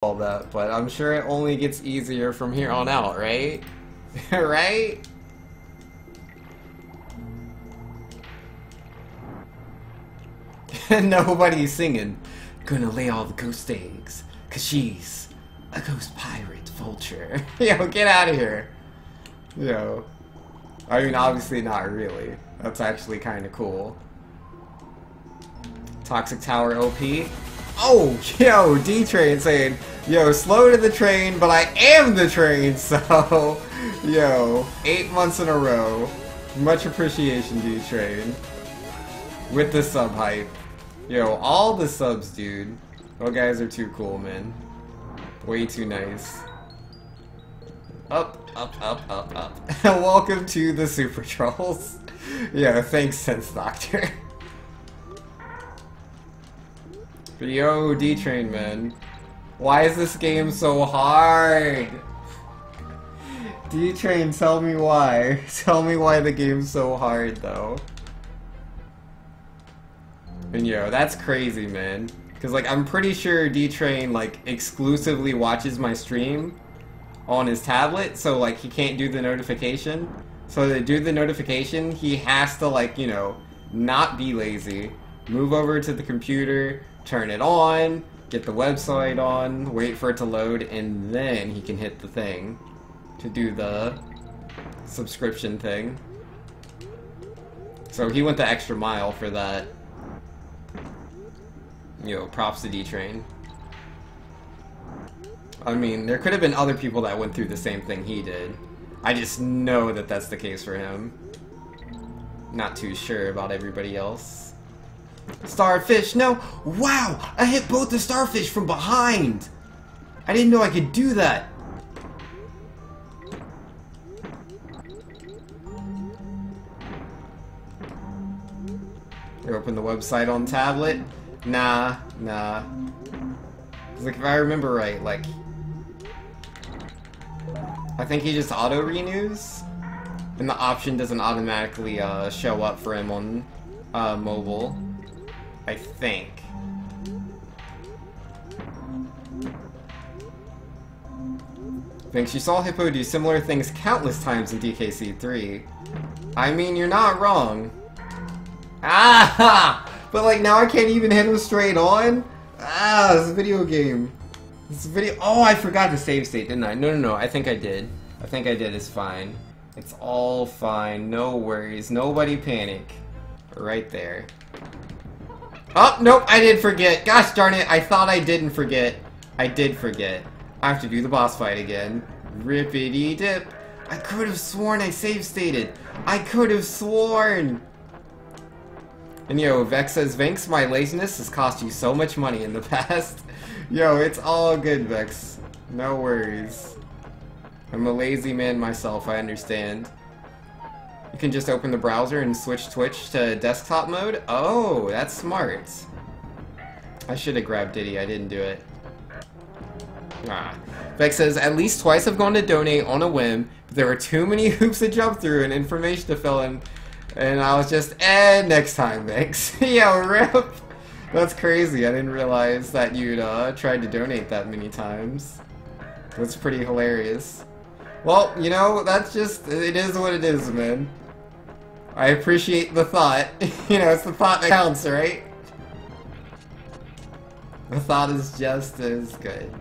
all that, but I'm sure it only gets easier from here on out, right? Right? Nobody's singing. Gonna lay all the ghost eggs, 'cause she's a ghost pirate vulture. Yo, get out of here. Yo. I mean, obviously not really. That's actually kind of cool. Toxic Tower OP. Oh, yo, D-Train saying, yo, slow to the train, but I am the train, so, yo, 8 months in a row. Much appreciation, D-Train. With the sub hype. Yo, all the subs, dude. You guys are too cool, man. Way too nice. Up, up, up, up, up. Welcome to the Super Trolls. Yeah, thanks, Sense Doctor. But yo, D-Train, man. Why is this game so hard? D-Train, tell me why. Tell me why the game's so hard, though. And yo, that's crazy, man. Because, like, I'm pretty sure D-Train, like, exclusively watches my stream on his tablet, so, like, he can't do the notification. So to do the notification, he has to, like, you know, not be lazy. Move over to the computer, turn it on, get the website on, wait for it to load, and then he can hit the thing to do the subscription thing. So he went the extra mile for that. Yo, props to D-Train. I mean, there could have been other people that went through the same thing he did. I just know that that's the case for him. Not too sure about everybody else. Starfish, no! Wow! I hit both the starfish from behind! I didn't know I could do that! You open the website on tablet? Nah. 'Cause, like, if I remember right, like, I think he just auto-renews, and the option doesn't automatically show up for him on mobile. I think. Thanks, you saw Hippo do similar things countless times in DKC3. I mean, you're not wrong. Ah! But, like, now I can't even hit him straight on? Ah, this is a video game. This video. Oh, I forgot the save state, didn't I? No. I think I did. It's fine. It's all fine. No worries. Nobody panic. Right there. Oh, nope, I did forget. Gosh darn it, I thought I didn't forget. I did forget. I have to do the boss fight again. Rippity dip. I could have sworn I save stated. I could have sworn. And yo, Vex says, Vinx, my laziness has cost you so much money in the past. Yo, it's all good, Vex. No worries. I'm a lazy man myself, I understand. You can just open the browser and switch Twitch to desktop mode? Oh, that's smart. I should have grabbed Diddy, I didn't do it. Ah. Vex says, at least twice I've gone to donate on a whim, but there were too many hoops to jump through and information to fill in. And I was just, next time, Vex. Yo, rip! That's crazy, I didn't realize that you'd tried to donate that many times. That's pretty hilarious. Well, you know, that's just, it is what it is, man. I appreciate the thought. You know, it's the thought that counts, right? The thought is just as good.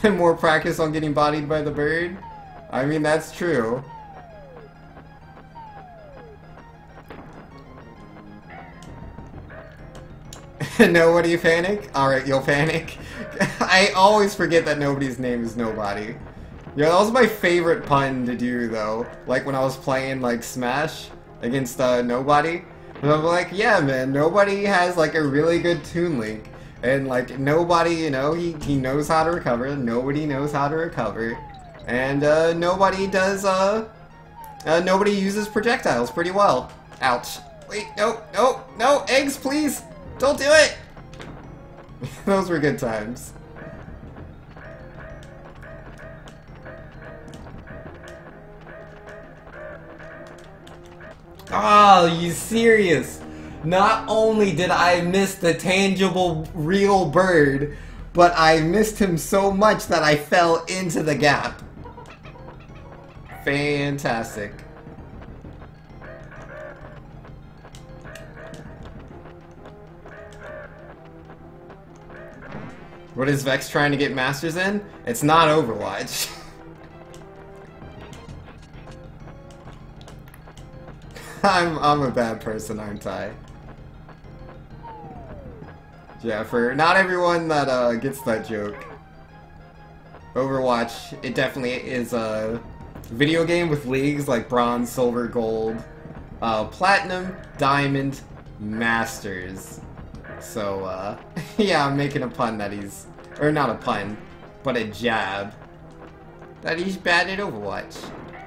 More practice on getting bodied by the bird? I mean, that's true. Nobody panic? Alright, you'll panic. I always forget that nobody's name is Nobody. Yeah, that was my favorite pun to do, though. Like, when I was playing, like, Smash against Nobody. And I'm like, yeah, man, Nobody has, like, a really good Toon Link. And, like, Nobody, you know, he knows how to recover. Nobody knows how to recover. And, Nobody does, Nobody uses projectiles pretty well. Ouch. Wait, no, eggs, please! Don't do it! Those were good times. Oh, you serious? Not only did I miss the tangible, real bird, but I missed him so much that I fell into the gap. Fantastic. What is Vex trying to get Masters in? It's not Overwatch. I'm a bad person, aren't I? Yeah, for not everyone that gets that joke. Overwatch, it definitely is a video game with leagues like Bronze, Silver, Gold, Platinum, Diamond, Masters. So, yeah, I'm making a pun that he's... Or not a pun, but a jab. That he's bad at Overwatch.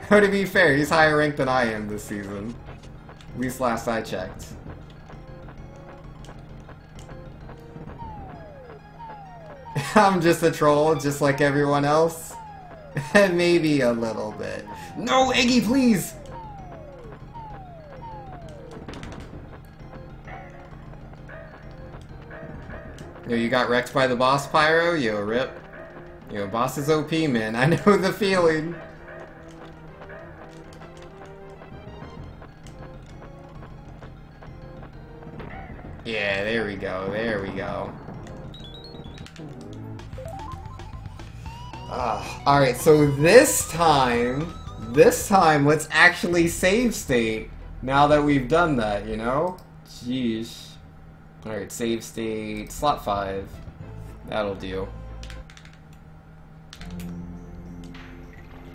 But to be fair, he's higher ranked than I am this season. At least last I checked. I'm just a troll, just like everyone else. Maybe a little bit. No, Iggy, please! Yo, you got wrecked by the boss, Pyro? Yo, rip. Yo, boss is OP, man. I know the feeling. Yeah, there we go. There we go. Alright, so this time, let's actually save state now that we've done that, you know? Jeez. Alright, save state, slot 5. That'll do.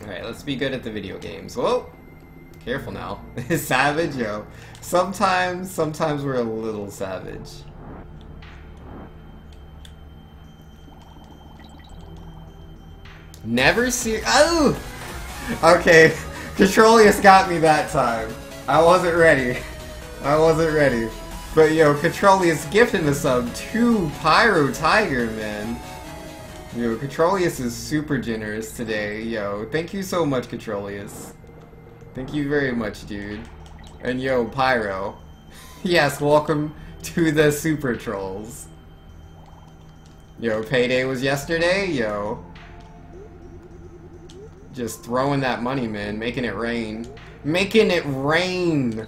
Alright, let's be good at the video games. Whoa! Careful now. Savage, yo. Sometimes we're a little savage. Never see. Oh! Okay. Controlius got me that time. I wasn't ready. But yo, Controlius gifted a sub to Pyro Tiger, man. Yo, Controlius is super generous today. Yo, thank you so much, Controlius. Thank you very much, dude. And yo, Pyro. Yes, welcome to the Super Trolls. Yo, payday was yesterday, yo. Just throwing that money, man. Making it rain. Making it rain!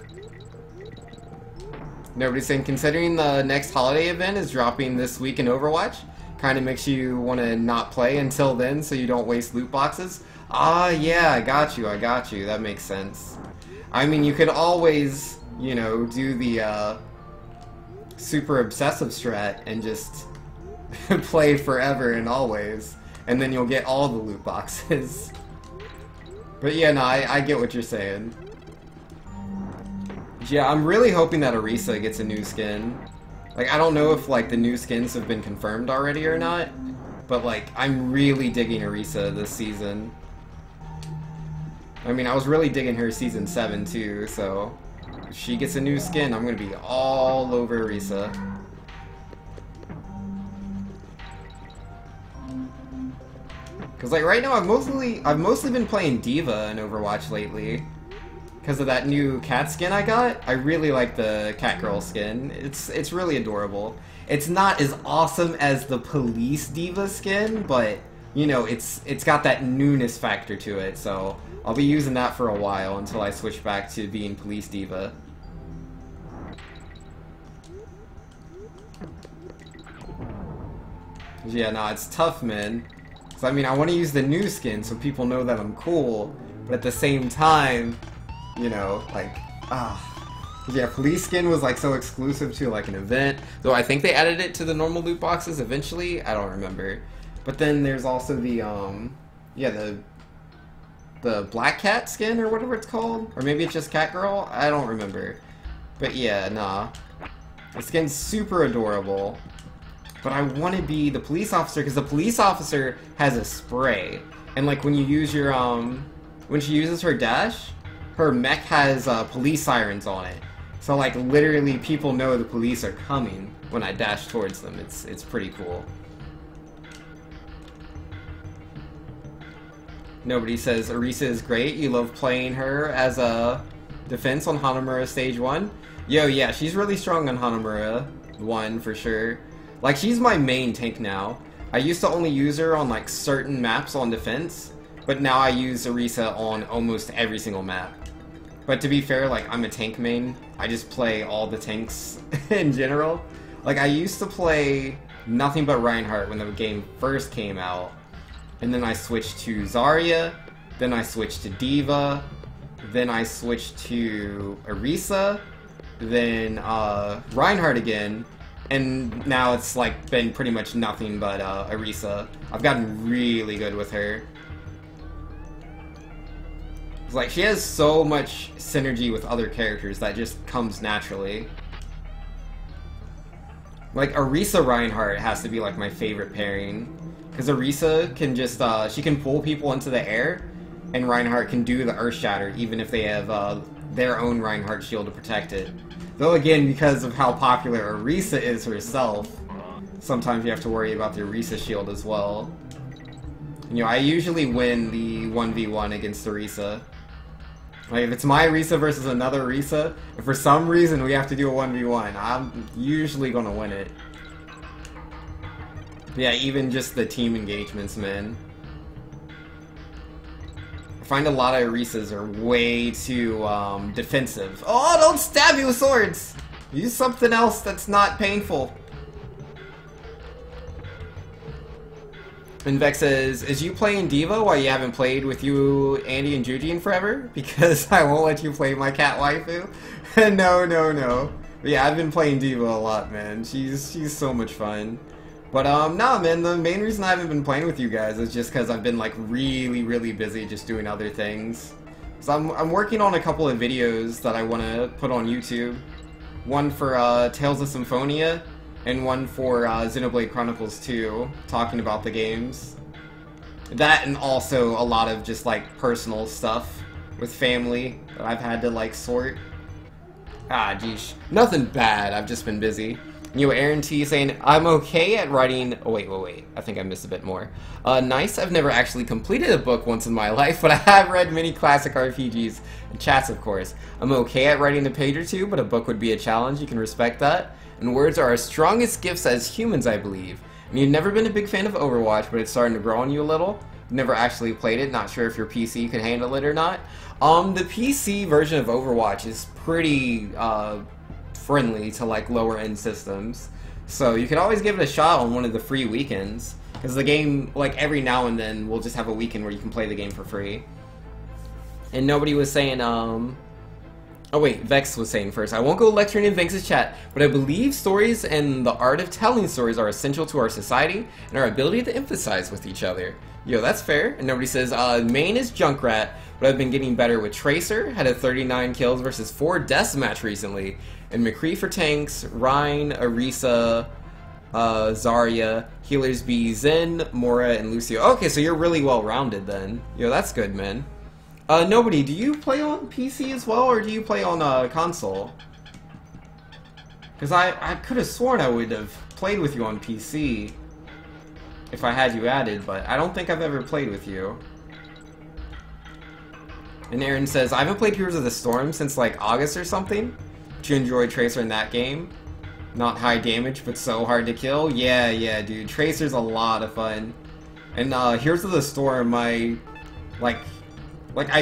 Nobody's saying, considering the next holiday event is dropping this week in Overwatch, kind of makes you want to not play until then so you don't waste loot boxes. Ah, yeah, I got you. That makes sense. I mean, you could always, you know, do the super obsessive strat and just play forever and always, and then you'll get all the loot boxes. But yeah, no, I get what you're saying. Yeah, I'm really hoping that Orisa gets a new skin. Like, I don't know if, like, the new skins have been confirmed already or not, but, like, I'm really digging Orisa this season. I mean, I was really digging her Season 7, too, so if she gets a new skin, I'm gonna be all over Orisa. Because, like, right now, I've mostly been playing Diva in Overwatch lately. Because of that new cat skin I got. I really like the Catgirl skin. It's really adorable. It's not as awesome as the Police Diva skin, but, you know, it's got that newness factor to it, so I'll be using that for a while until I switch back to being Police Diva. Yeah, nah, it's tough, man. So, I mean, I want to use the new skin so people know that I'm cool, but at the same time, you know, like, yeah, police skin was, like, so exclusive to, like, an event. Though I think they added it to the normal loot boxes eventually. I don't remember. But then there's also the, yeah, the Black Cat skin or whatever it's called. Or maybe it's just Catgirl. I don't remember. But yeah, nah. The skin's super adorable. But I want to be the police officer because the police officer has a spray. And, like, when you use your, when she uses her dash, her mech has police sirens on it. So, like, literally people know the police are coming when I dash towards them. It's pretty cool. Nobody says Orisa is great. You love playing her as a defense on Hanamura Stage 1. Yo, yeah, she's really strong on Hanamura 1 for sure. Like, she's my main tank now. I used to only use her on like certain maps on defense, but now I use Orisa on almost every single map. But to be fair, like, I'm a tank main. I just play all the tanks in general. Like, I used to play nothing but Reinhardt when the game first came out. And then I switched to Zarya, then I switched to D.Va, then I switched to Orisa, then Reinhardt again, and now it's like been pretty much nothing but Orisa. I've gotten really good with her. It's like, she has so much synergy with other characters that just comes naturally. Like, Orisa Reinhardt has to be like my favorite pairing. Because Orisa can just, she can pull people into the air, and Reinhardt can do the Earth Shatter even if they have their own Reinhardt shield to protect it. Though again, because of how popular Orisa is herself, sometimes you have to worry about the Orisa shield as well. You know, I usually win the 1v1 against Orisa. Like, if it's my Orisa versus another Orisa, if for some reason we have to do a 1v1, I'm usually gonna win it. Yeah, even just the team engagements, man. I find a lot of Orisas are way too defensive. Oh, don't stab me with swords! Use something else that's not painful. And Vex says, is you playing D.Va while you haven't played with you, Andy, and Juji in forever? Because I won't let you play my cat waifu? No, no, no. But yeah, I've been playing D.Va a lot, man. She's so much fun. But nah, man, the main reason I haven't been playing with you guys is just because I've been like really, really busy just doing other things. So I'm working on a couple of videos that I want to put on YouTube. One for Tales of Symphonia, and one for Xenoblade Chronicles 2, talking about the games. That, and also a lot of just like personal stuff with family that I've had to like sort. Ah, geesh. Nothing bad, I've just been busy. You know, Aaron T saying, I'm okay at writing... Oh, wait. I think I missed a bit more. Nice, I've never actually completed a book once in my life, but I have read many classic RPGs and chats, of course. I'm okay at writing a page or two, but a book would be a challenge. You can respect that. And words are our strongest gifts as humans, I believe. And you've never been a big fan of Overwatch, but it's starting to grow on you a little. Never actually played it, not sure if your PC can handle it or not. The PC version of Overwatch is pretty... friendly to like lower end systems, so you can always give it a shot on one of the free weekends, because the game, like, every now and then we'll just have a weekend where you can play the game for free. And nobody was saying oh wait, Vex was saying first, I won't go lecturing in Vex's chat, but I believe stories and the art of telling stories are essential to our society and our ability to emphasize with each other. Yo, that's fair. And nobody says, main is Junkrat, but I've been getting better with Tracer, had a 39 kills versus 4 deaths match recently. And McCree for tanks, Rein, Orisa, Zarya, healers be Zen, Mora, and Lucio. Okay, so you're really well-rounded then. Yo, that's good, man. Nobody, do you play on PC as well, or do you play on console? Because I could have sworn I would have played with you on PC if I had you added, but I don't think I've ever played with you. And Aaron says, I haven't played Heroes of the Storm since like August or something. But you enjoyed Tracer in that game? Not high damage, but so hard to kill? Yeah, dude. Tracer's a lot of fun. And Heroes of the Storm, I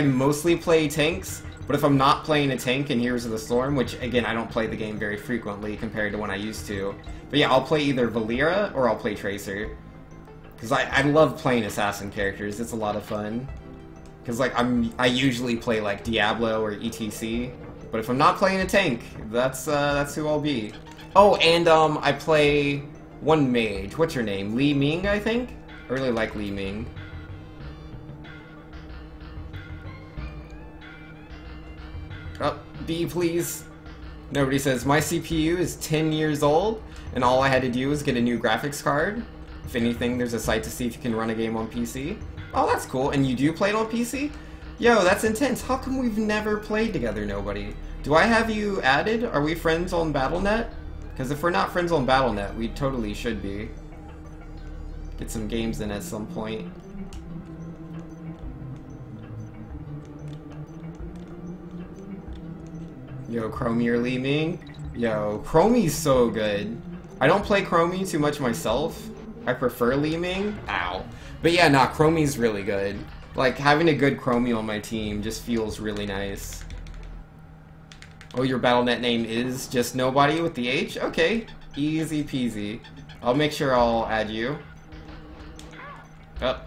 mostly play tanks, but if I'm not playing a tank in Heroes of the Storm, which again, I don't play the game very frequently compared to when I used to. But yeah, I'll play either Valera or I'll play Tracer. Because I love playing assassin characters, it's a lot of fun. Because like I usually play like Diablo or ETC, but if I'm not playing a tank, that's who I'll be. Oh, and I play one mage. What's your name? Li Ming, I think? I really like Li Ming. Oh, B, please. Nobody says, my CPU is 10 years old, and all I had to do was get a new graphics card. If anything, there's a site to see if you can run a game on PC. Oh, that's cool. And you do play it on PC? Yo, that's intense. How come we've never played together, Nobody? Do I have you added? Are we friends on Battle.net? Because if we're not friends on Battle.net, we totally should be. Get some games in at some point. Yo, Chromie or Li Ming? Yo, Chromie's so good. I don't play Chromie too much myself. I prefer Li Ming. Ow. But yeah, nah, Chromie's really good. Like, having a good Chromie on my team just feels really nice. Oh, your Battle.net name is just nobody with the H? Okay. Easy peasy. I'll make sure I'll add you. Oh.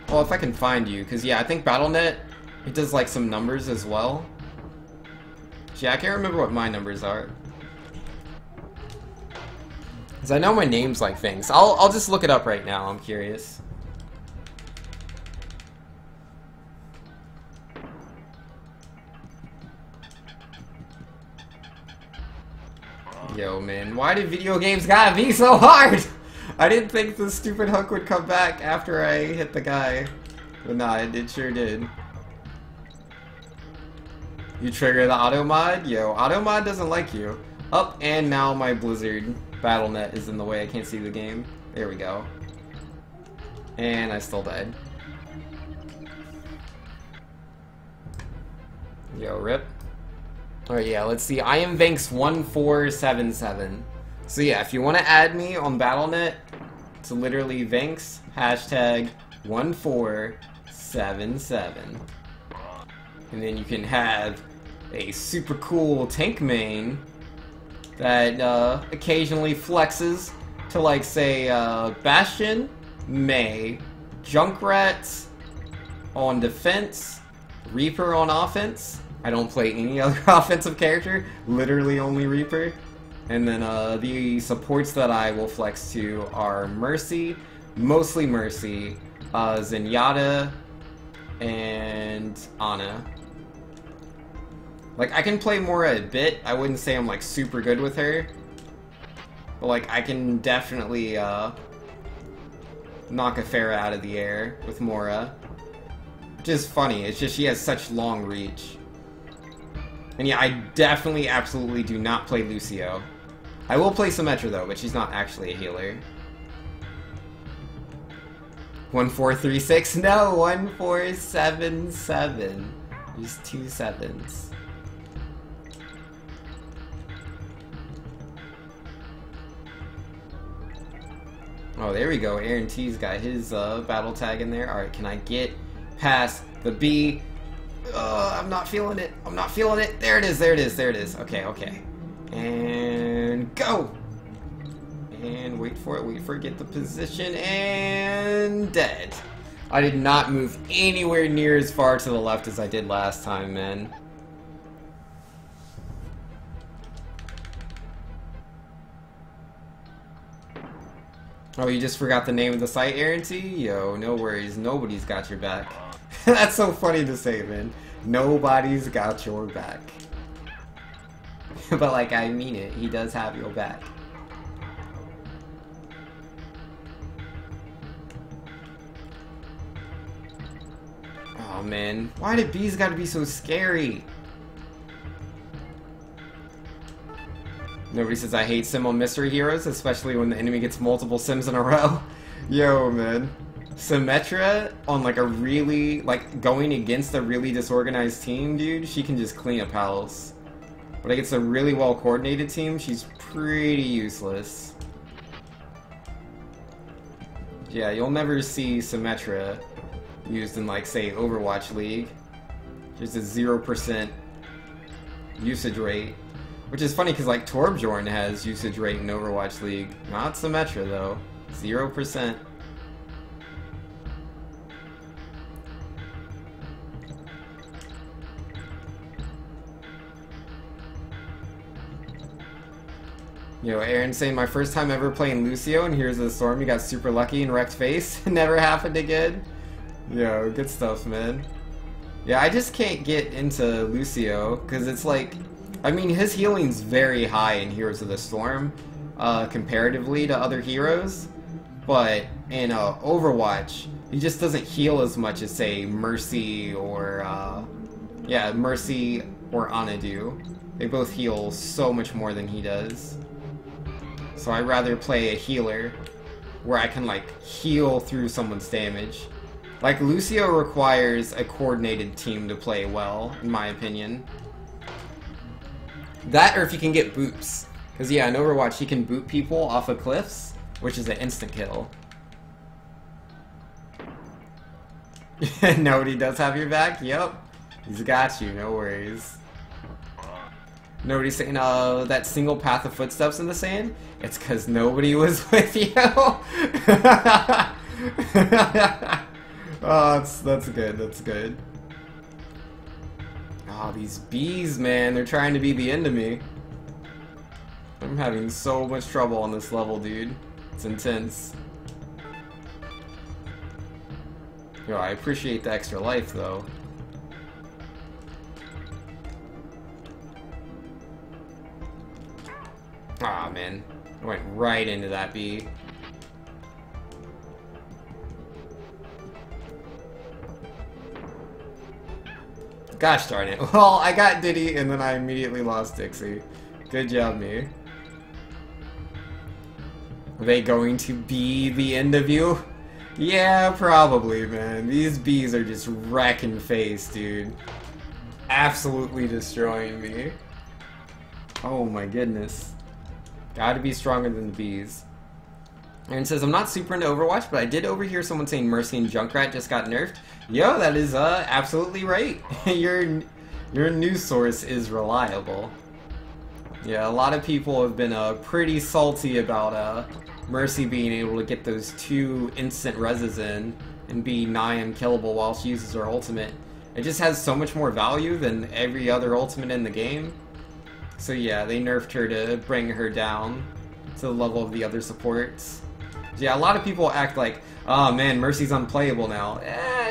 Well, if I can find you, because yeah, I think Battle.net, it does like some numbers as well. Yeah, I can't remember what my numbers are. Because I know my name's like things. I'll just look it up right now, I'm curious. Yo, man, why did video games gotta be so hard? I didn't think the stupid hook would come back after I hit the guy. But nah, it sure did. You trigger the auto mod? Yo, auto mod doesn't like you. Up, and now my Blizzard Battle.net is in the way. I can't see the game. There we go. And I still died. Yo, rip. Alright, yeah, let's see. I am Vanks1477. So yeah, if you want to add me on Battle.net, it's literally Vanks #1477. And then you can have a super cool tank main that occasionally flexes to, like, say, Bastion, Mei, Junkrats on defense, Reaper on offense. I don't play any other offensive character, literally only Reaper. And then the supports that I will flex to are Mercy, mostly Mercy, Zenyatta, and Ana. Like, I can play Mora a bit. I wouldn't say I'm, like, super good with her. But, like, I can definitely knock a Pharah out of the air with Mora. Which is funny. It's just she has such long reach. And yeah, I definitely, absolutely do not play Lucio. I will play Symmetra though, but she's not actually a healer. 1436? No, 1477. There's 2 7s. Oh, there we go. Aaron T's got his battle tag in there. Alright, can I get past the B? I'm not feeling it. I'm not feeling it. There it is. There it is. There it is. Okay, okay. And go! And wait for it. Wait for it. Get the position. And dead. I did not move anywhere near as far to the left as I did last time, man. Oh, you just forgot the name of the site, Aaron T? Yo, no worries. Nobody's got your back. That's so funny to say, man. Nobody's got your back. But, like, I mean it. He does have your back. Oh, man. Why did bees gotta be so scary? Nobody says I hate sim on mystery heroes, especially when the enemy gets multiple sims in a row. Yo, man. Symmetra on, like, a really, like, going against a really disorganized team, dude, she can just clean up house. But against a really well-coordinated team, she's pretty useless. Yeah, you'll never see Symmetra used in, like, say, Overwatch League. Just a 0% usage rate. Which is funny, because, like, Torbjorn has usage rate in Overwatch League. Not Symmetra, though. 0%. Yo, Aaron saying, my first time ever playing Lucio, and here's the storm, you got super lucky and wrecked face. Never happened again. Yo, good stuff, man. Yeah, I just can't get into Lucio, because it's like, I mean, his healing's very high in Heroes of the Storm, comparatively to other heroes, but in Overwatch, he just doesn't heal as much as, say, Mercy or, yeah, Mercy or Ana do. They both heal so much more than he does. So I'd rather play a healer where I can, like, heal through someone's damage. Like, Lucio requires a coordinated team to play well, in my opinion. That, or if you can get boots. Because, yeah, in Overwatch, he can boot people off of cliffs, which is an instant kill. Nobody does have your back? Yep. He's got you, no worries. Nobody's saying, that single path of footsteps in the sand? It's because nobody was with you. Oh, that's good, that's good. Oh, these bees, man, they're trying to be the end of me. I'm having so much trouble on this level, dude. It's intense. Yo, I appreciate the extra life, though. Ah, man. I went right into that bee. Gosh darn it. Well, I got Diddy, and then I immediately lost Dixie. Good job, me. Are they going to be the end of you? Yeah, probably, man. These bees are just wrecking face, dude. Absolutely destroying me. Oh my goodness. Gotta be stronger than the bees. Aaron says, I'm not super into Overwatch, but I did overhear someone saying Mercy and Junkrat just got nerfed. Yo, that is absolutely right. Your news source is reliable. Yeah, a lot of people have been pretty salty about Mercy being able to get those 2 instant reses in and be nigh unkillable while she uses her ultimate. It just has so much more value than every other ultimate in the game. So yeah, they nerfed her to bring her down to the level of the other supports. Yeah, a lot of people act like, oh man, Mercy's unplayable now.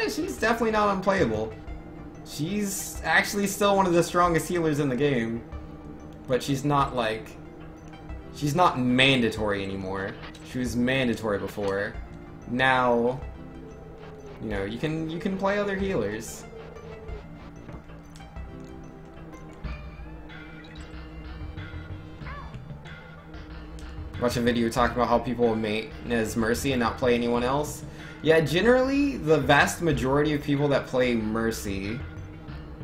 She's definitely not unplayable. She's actually still one of the strongest healers in the game. But she's not like... she's not mandatory anymore. She was mandatory before. Now, you know, you can play other healers. Watch a video talking about how people will main as Mercy and not play anyone else. Yeah, generally, the vast majority of people that play Mercy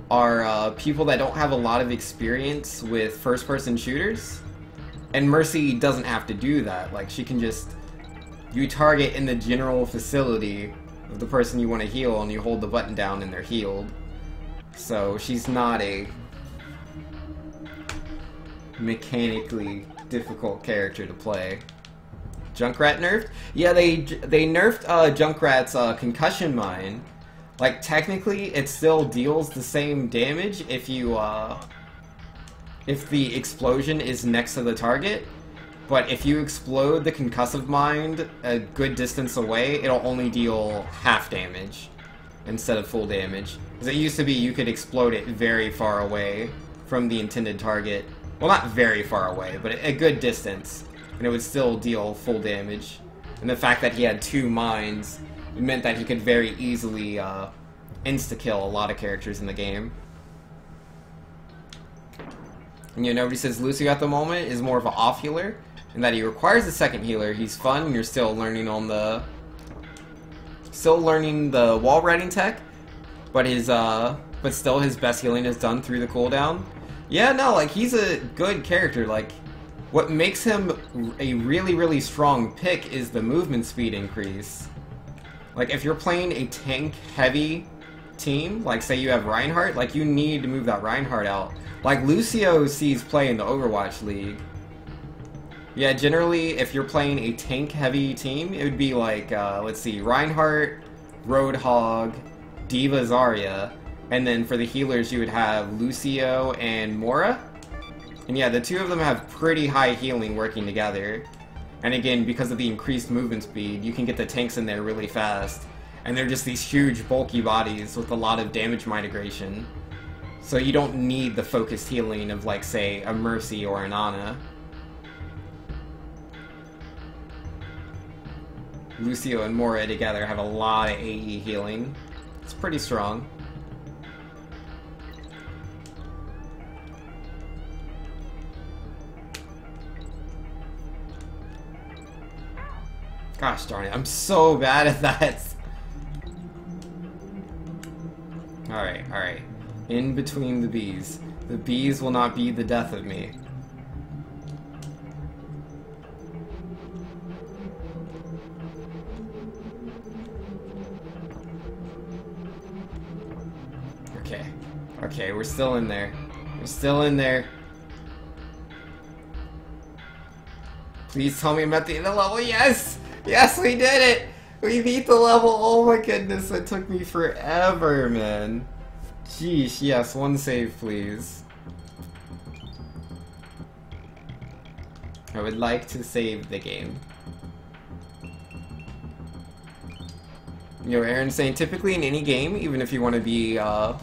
are people that don't have a lot of experience with first-person shooters. And Mercy doesn't have to do that. Like, she can just... you target in the general facility of the person you want to heal, and you hold the button down and they're healed. So, she's not a mechanically difficult character to play. Junkrat nerfed? Yeah, they nerfed Junkrat's concussion mine. Like, technically, it still deals the same damage if you, if the explosion is next to the target, but if you explode the concussive mine a good distance away, it'll only deal half damage instead of full damage. Because it used to be you could explode it very far away from the intended target. Well, not very far away, but a good distance, and it would still deal full damage. And the fact that he had 2 mines, it meant that he could very easily insta-kill a lot of characters in the game. And you know, nobody says Lucio at the moment is more of an off healer, and that he requires a second healer. He's fun, and you're still learning on the... still learning the wall riding tech, but his, but still his best healing is done through the cooldown. Yeah, no, like, he's a good character. Like, what makes him a really, really strong pick is the movement speed increase. Like, if you're playing a tank-heavy team, like, say you have Reinhardt, like, you need to move that Reinhardt out. Like, Lucio sees play in the Overwatch League. Yeah, generally, if you're playing a tank-heavy team, it would be like, let's see, Reinhardt, Roadhog, D.Va Zarya, and then for the healers you would have Lucio and Mora. And yeah, the 2 of them have pretty high healing working together. And again, because of the increased movement speed, you can get the tanks in there really fast. And they're just these huge bulky bodies with a lot of damage mitigation. So you don't need the focused healing of, like, say, a Mercy or an Ana. Lucio and Mora together have a lot of AE healing. It's pretty strong. Gosh darn it, I'm so bad at that. Alright, alright. In between the bees. The bees will not be the death of me. Okay, we're still in there. We're still in there. Please tell me I'm at the end of the level. Yes! Yes, we did it! We beat the level. Oh my goodness, it took me forever, man. Jeez, yes, one save, please. I would like to save the game. You know, Aaron's saying, typically in any game, even if you want to be, a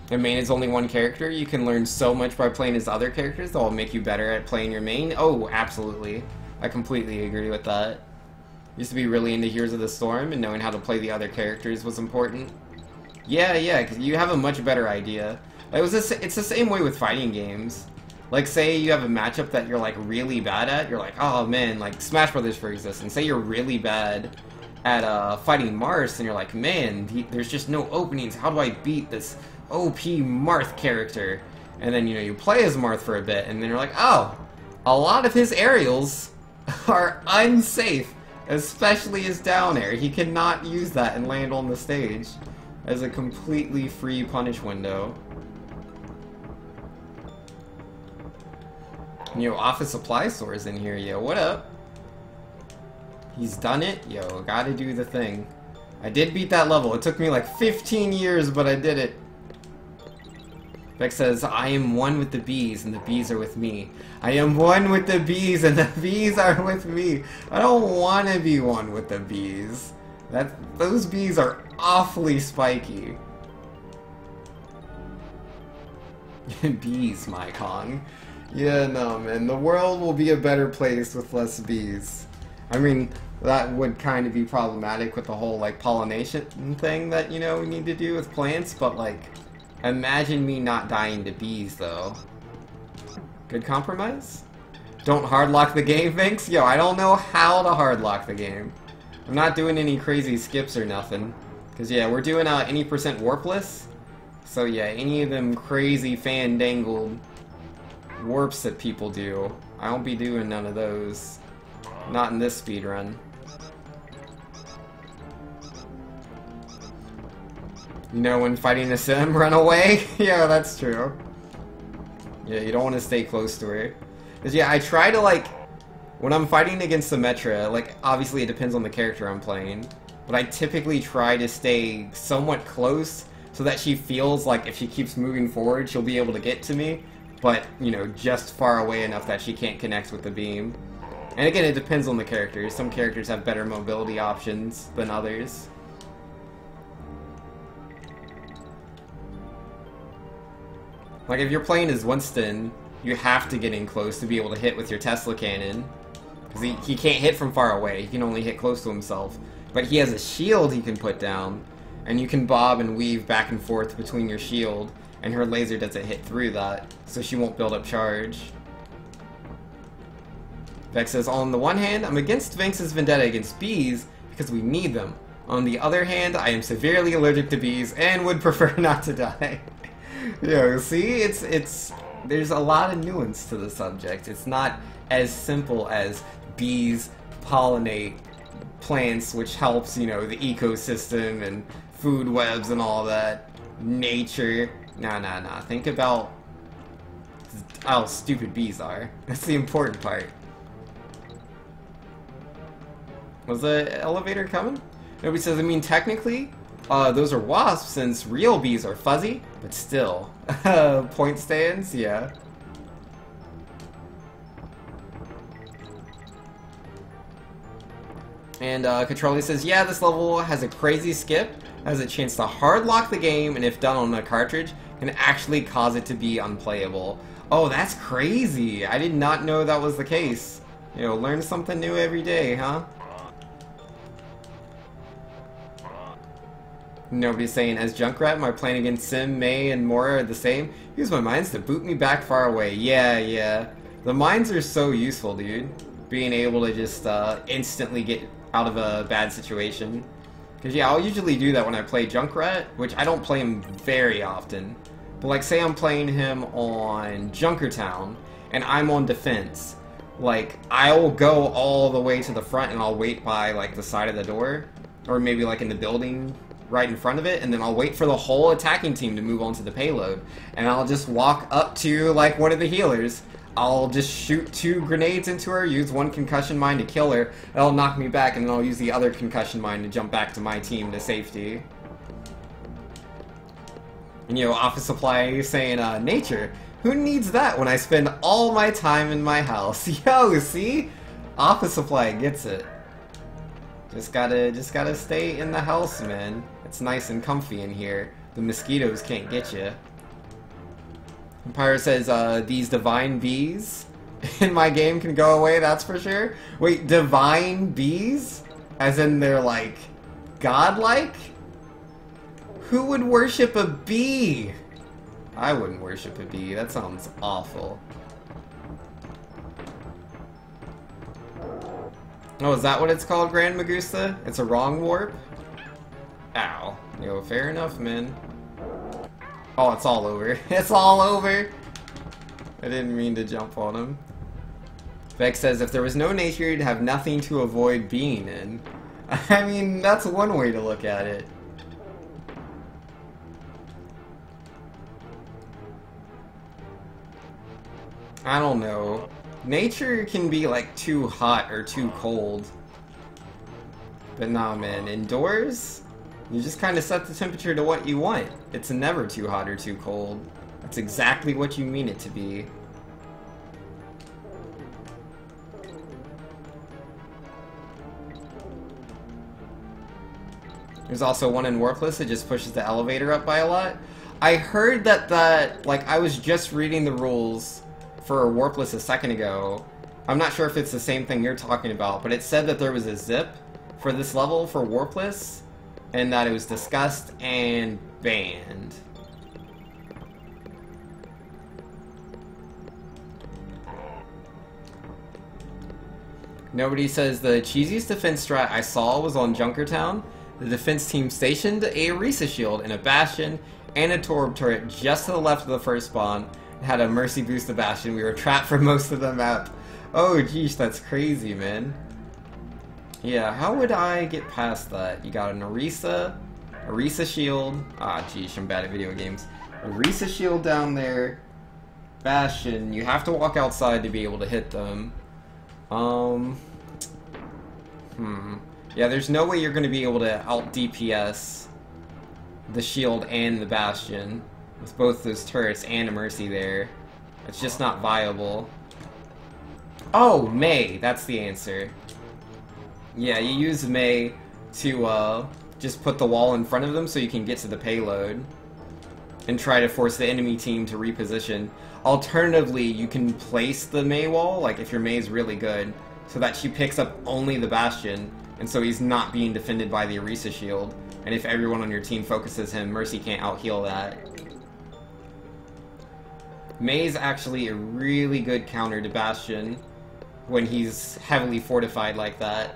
main is only one character, you can learn so much by playing as other characters that will make you better at playing your main. Oh, absolutely. I completely agree with that. Used to be really into Heroes of the Storm, and knowing how to play the other characters was important. Yeah, because you have a much better idea. It's the same way with fighting games. Like, say you have a matchup that you're, like, really bad at, you're like, oh man, like Smash Brothers for instance, say you're really bad at fighting Marth, and you're like, man, there's just no openings, how do I beat this OP Marth character? And then, you know, you play as Marth for a bit, and then you're like, oh, a lot of his aerials are unsafe, especially his down air. He cannot use that and land on the stage as a completely free punish window. You know, Office Supply Store's in here, yo, what up? He's done it, yo, gotta do the thing. I did beat that level. It took me like 15 years, but I did it. Beck says, I am one with the bees, and the bees are with me. I am one with the bees, and the bees are with me. I don't want to be one with the bees. Those bees are awfully spiky. Bees, my Kong. Yeah, no, man. The world will be a better place with less bees. I mean, that would kind of be problematic with the whole, like, pollination thing that, you know, we need to do with plants, but, like, imagine me not dying to bees, though. Good compromise? Don't hardlock the game, Vinx? Yo, I don't know how to hardlock the game. I'm not doing any crazy skips or nothing. Because, yeah, we're doing any percent warpless. So, yeah, any of them crazy fan-dangled warps that people do, I won't be doing none of those. Not in this speedrun. You know, when fighting a sim, run away? Yeah, that's true. Yeah, you don't want to stay close to her. Because, yeah, I try to, like, when I'm fighting against Symmetra, like, obviously it depends on the character I'm playing, but I typically try to stay somewhat close so that she feels like if she keeps moving forward, she'll be able to get to me, but, you know, just far away enough that she can't connect with the beam. And again, it depends on the characters. Some characters have better mobility options than others. Like, if you're playing as Winston, you have to get in close to be able to hit with your Tesla cannon. Because he can't hit from far away, he can only hit close to himself. But he has a shield he can put down, and you can bob and weave back and forth between your shield, and her laser doesn't hit through that, so she won't build up charge. Vex says, on the one hand, I'm against Vinx's vendetta against bees because we need them. On the other hand, I am severely allergic to bees and would prefer not to die. Yeah, see, there's a lot of nuance to the subject. It's not as simple as bees pollinate plants, which helps, you know, the ecosystem and food webs and all that. Nature. Nah. Think about how stupid bees are. That's the important part. Was the elevator coming? Nobody says, I mean, technically, those are wasps since real bees are fuzzy, but still. Point stands, yeah. And Catrolli says, yeah, this level has a crazy skip, has a chance to hard lock the game, and if done on a cartridge, can actually cause it to be unplayable. Oh, that's crazy! I did not know that was the case. You know, learn something new every day, huh? Nobody's saying, as Junkrat, my plan against Sim, May, and Mora are the same. Use my mines to boot me back far away. Yeah. The mines are so useful, dude. Being able to just instantly get out of a bad situation. Because, yeah, I'll usually do that when I play Junkrat, which I don't play him very often. But, like, say I'm playing him on Junkertown, and I'm on defense. Like, I'll go all the way to the front, and I'll wait by, like, the side of the door. Or maybe, like, in the building right in front of it, and then I'll wait for the whole attacking team to move on to the payload. And I'll just walk up to, like, one of the healers. I'll just shoot 2 grenades into her, use 1 concussion mine to kill her, that'll knock me back, and then I'll use the other concussion mine to jump back to my team to safety. And, you know, Office Supply saying, nature, who needs that when I spend all my time in my house? Yo, see? Office Supply gets it. Just gotta stay in the house, man. It's nice and comfy in here. The mosquitoes can't get you. Empire says, these divine bees in my game can go away, that's for sure. Wait, divine bees? As in they're, like, godlike? Who would worship a bee? I wouldn't worship a bee. That sounds awful. Oh, is that what it's called, Grand Magusta? It's a wrong warp? Ow. Yo, fair enough, man. Oh, it's all over. It's all over! I didn't mean to jump on him. Vex says, if there was no nature, you'd have nothing to avoid being in. I mean, that's one way to look at it. I don't know. Nature can be like too hot or too cold. But nah, man, indoors, you just kind of set the temperature to what you want. It's never too hot or too cold. That's exactly what you mean it to be. There's also one in Warpless that just pushes the elevator up by a lot. I heard that like, I was just reading the rules for Warpless a second ago. I'm not sure if it's the same thing you're talking about, but it said that there was a zip for this level for Warpless, and that it was discussed and banned. Nobody says the cheesiest defense strat I saw was on Junkertown. The defense team stationed a Orisa shield and a Bastion and a Torb turret just to the left of the first spawn. Had a mercy boost to Bastion. We were trapped for most of the map. Oh, geesh, that's crazy, man. Yeah, how would I get past that? You got an Orisa shield. Ah, geesh, I'm bad at video games. Orisa shield down there. Bastion. You have to walk outside to be able to hit them. Yeah, there's no way you're going to be able to out DPS the shield and the Bastion with both those turrets and a mercy there. It's just not viable. Oh, May, that's the answer. Yeah, you use May to just put the wall in front of them so you can get to the payload and try to force the enemy team to reposition. Alternatively, you can place the May wall, like if your May's really good, so that she picks up only the Bastion, and so he's not being defended by the Orisa shield. And if everyone on your team focuses him, Mercy can't out-heal that. May's actually a really good counter to Bastion when he's heavily fortified like that.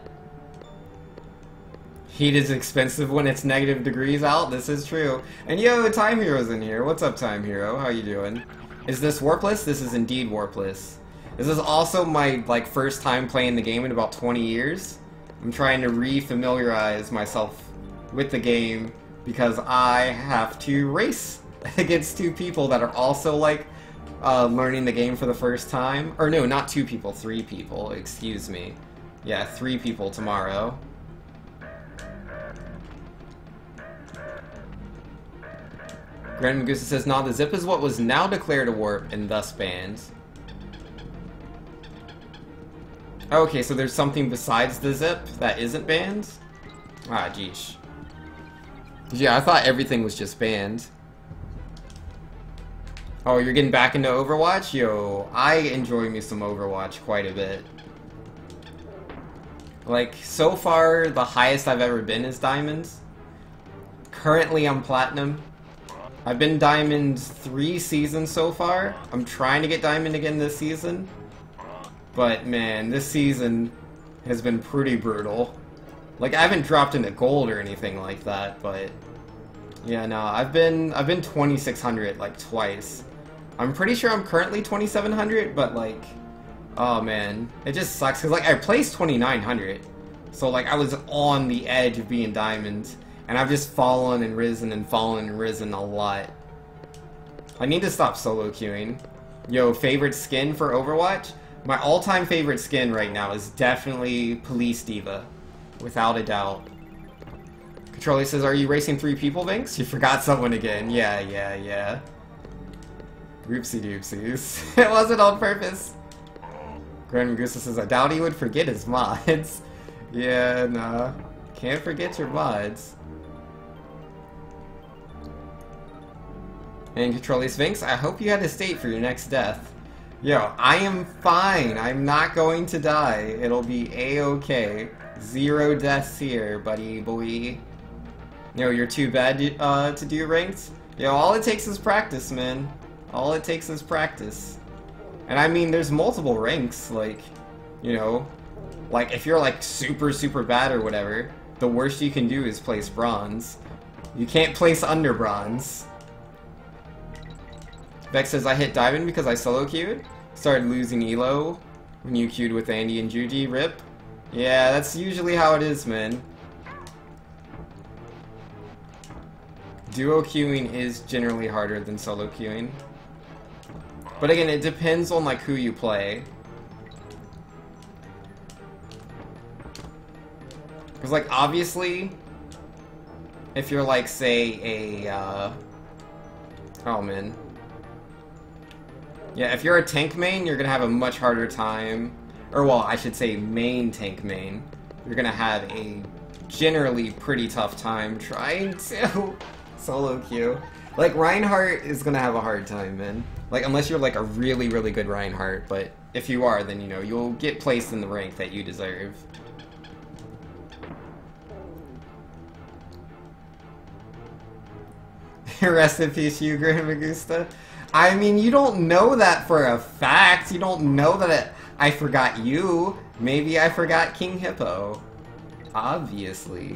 Heat is expensive when it's negative degrees out, this is true. And yo, Time Hero's in here. What's up, Time Hero? How you doing? Is this Warpless? This is indeed Warpless. This is also my, like, first time playing the game in about 20 years. I'm trying to re-familiarize myself with the game because I have to race against 2 people that are also, like, learning the game for the first time. Or no, not 2 people, 3 people, excuse me. Yeah, 3 people tomorrow. Grand Magusa says, nah, the zip is what was now declared a warp and thus banned. Okay, so there's something besides the zip that isn't banned? Ah, geesh. Yeah, I thought everything was just banned. Oh, you're getting back into Overwatch? Yo, I enjoy me some Overwatch quite a bit. Like, so far, the highest I've ever been is Diamond. Currently, I'm Platinum. I've been Diamond 3 seasons so far. I'm trying to get Diamond again this season. But man, this season has been pretty brutal. Like, I haven't dropped into gold or anything like that, but yeah, no, I've been 2600 like twice. I'm pretty sure I'm currently 2700, but like, oh man, it just sucks because like I placed 2900, so like I was on the edge of being diamond, And I've just fallen and risen and fallen and risen a lot. I need to stop solo queuing. Yo, favorite skin for Overwatch? My all-time favorite skin right now is definitely Police Diva. Without a doubt. Controller says, are you racing 3 people, Vinks? You forgot someone again. Yeah. Oopsie doopsies. It wasn't on purpose. Grand Magusa says, I doubt he would forget his mods. Yeah, nah. Can't forget your mods. And Controller Vinks, I hope you had a state for your next death. Yo, I am fine. I'm not going to die. It'll be a-okay. 0 deaths here, buddy boy. Yo, you're too bad to do ranked? Yo, all it takes is practice, man. All it takes is practice. And I mean, there's multiple ranks, like, you know, like if you're like super bad or whatever, the worst you can do is place bronze. You can't place under bronze. Vex says, I hit diamond because I solo queued. Started losing elo when you queued with Andy and Juji. Rip. Yeah, that's usually how it is, man. Duo queuing is generally harder than solo queuing. But again, it depends on like who you play. Because like obviously, if you're like say a oh man. Yeah, if you're a tank main, you're gonna have a much harder time. Or well, I should say main tank main. You're gonna have a generally pretty tough time trying to solo queue. Like Reinhardt is gonna have a hard time, man. Like unless you're like a really good Reinhardt, but if you are, then you know, you'll get placed in the rank that you deserve. Rest in peace, you, Grand Magusta. I mean, you don't know that for a fact. You don't know that I forgot you. Maybe I forgot King Hippo. Obviously.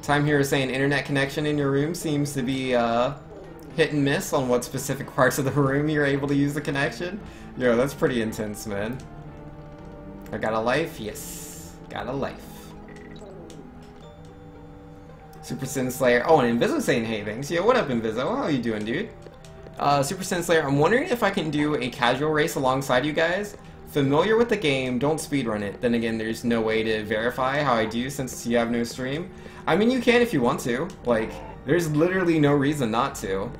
Time here is saying internet connection in your room seems to be hit and miss on what specific parts of the room you're able to use the connection. Yo, that's pretty intense, man. I got a life? Yes. Got a life. Super Sin Slayer. Oh, and Inviso saying hey, thanks. Yo, what up, Inviso? How you doing, dude? Super Sin Slayer, I'm wondering if I can do a casual race alongside you guys. Familiar with the game, don't speedrun it. Then again, there's no way to verify how I do since you have no stream. I mean, you can if you want to. Like, there's literally no reason not to.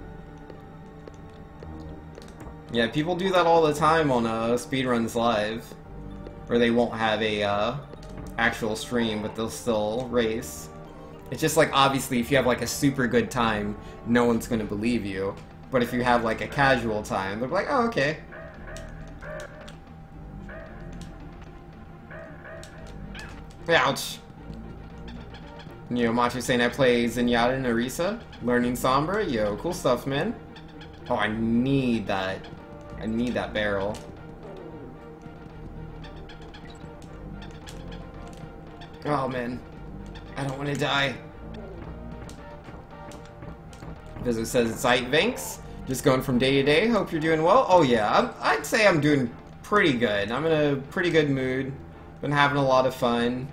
Yeah, people do that all the time on Speedruns Live. Where they won't have a actual stream, but they'll still race. It's just like, obviously, if you have like a super good time, no one's gonna believe you. But if you have like a casual time, they're like, oh, okay. Ouch. Yo, Macho saying I play Zenyatta and Orisa, learning Sombra. Yo, cool stuff, man. Oh, I need that. I need that barrel. Oh, man. I don't want to die. Vizo says it's Ike Vinks. Just going from day to day. Hope you're doing well. Oh yeah, I'd say I'm doing pretty good. I'm in a pretty good mood. Been having a lot of fun.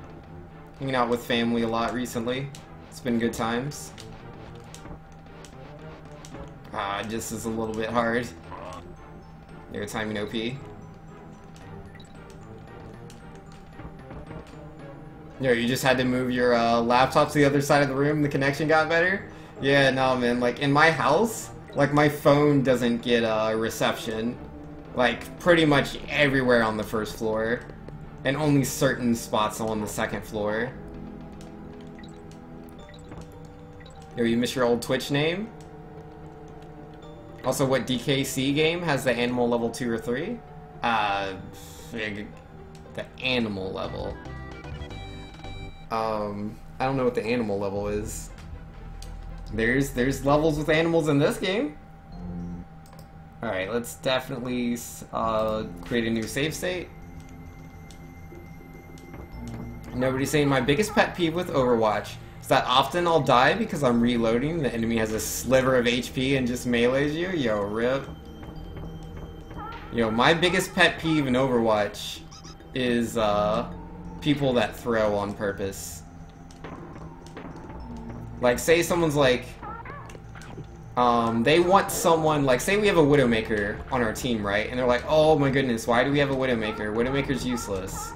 Hanging out with family a lot recently. It's been good times. Just is a little bit hard. Your timing OP. Yo, you just had to move your laptop to the other side of the room and the connection got better? Yeah, no, man. Like, in my house, like, my phone doesn't get reception. Like, pretty much everywhere on the first floor. And only certain spots on the second floor. Yo, you miss your old Twitch name? Also, what DKC game has the animal level 2 or 3? The animal level. I don't know what the animal level is. There's levels with animals in this game. Alright, let's definitely create a new save state. Nobody's saying my biggest pet peeve with Overwatch is that often I'll die because I'm reloading, the enemy has a sliver of HP and just melees you. Yo, rip. Yo, my biggest pet peeve in Overwatch is people that throw on purpose. Like, say someone's like, they want someone, like, say we have a Widowmaker on our team, right? And they're like, oh my goodness, why do we have a Widowmaker? Widowmaker's useless.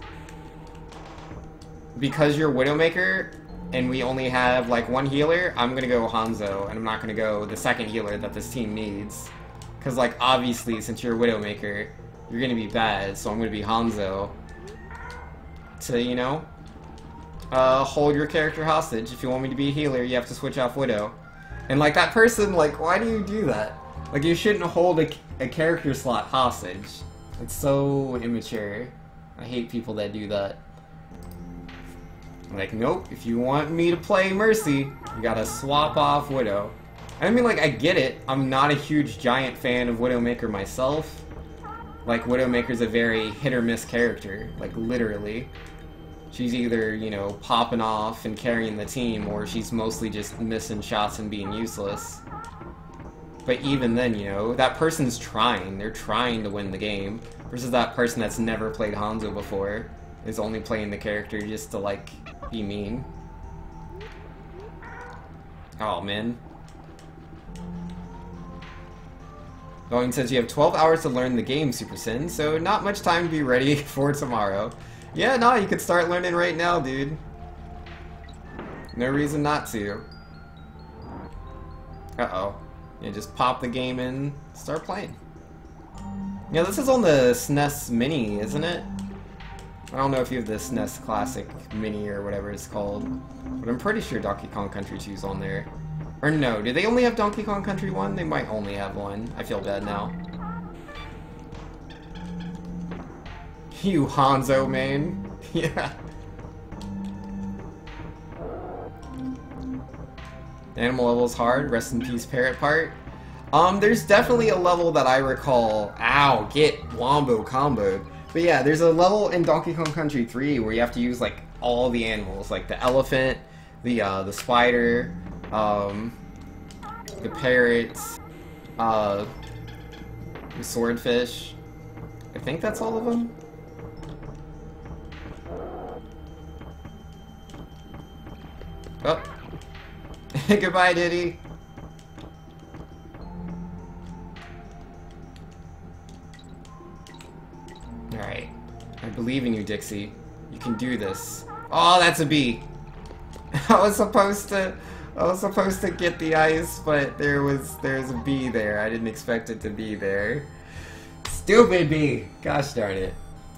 Because you're Widowmaker, and we only have, like, one healer, I'm gonna go Hanzo, and I'm not gonna go the second healer that this team needs. Because, like, obviously, since you're a Widowmaker, you're gonna be bad, so I'm gonna be Hanzo. To, you know, hold your character hostage. If you want me to be a healer, you have to switch off Widow. And, like, that person, like, why do you do that? Like, you shouldn't hold a character slot hostage. It's so immature. I hate people that do that. Like, nope, if you want me to play Mercy, you gotta swap off Widow. I mean, like, I get it. I'm not a huge giant fan of Widowmaker myself. Like, Widowmaker's a very hit-or-miss character. Like, literally. She's either, you know, popping off and carrying the team, or she's mostly just missing shots and being useless. But even then, you know, that person's trying. They're trying to win the game. Versus that person that's never played Hanzo before, is only playing the character just to, like, be mean. Oh, man. Going says you have 12 hours to learn the game, Super Sin, so not much time to be ready for tomorrow. Yeah, no, you could start learning right now, dude. No reason not to. Uh-oh. Yeah, just pop the game in, start playing. Yeah, this is on the SNES Mini, isn't it? I don't know if you have the SNES Classic Mini or whatever it's called, but I'm pretty sure Donkey Kong Country 2's on there. Or no, do they only have Donkey Kong Country 1? They might only have one. I feel bad now. You Hanzo main. Yeah. The animal level's hard. Rest in peace, Parrot Part. There's definitely a level that I recall. Ow, get wombo comboed. But yeah, there's a level in Donkey Kong Country 3 where you have to use like all the animals, like the elephant, the spider, the parrots, the swordfish. I think that's all of them. Oh. Goodbye, Diddy. Alright. I believe in you, Dixie. You can do this. Oh, that's a bee. I was supposed to get the ice, but there's a bee there. I didn't expect it to be there. Stupid bee! Gosh darn it.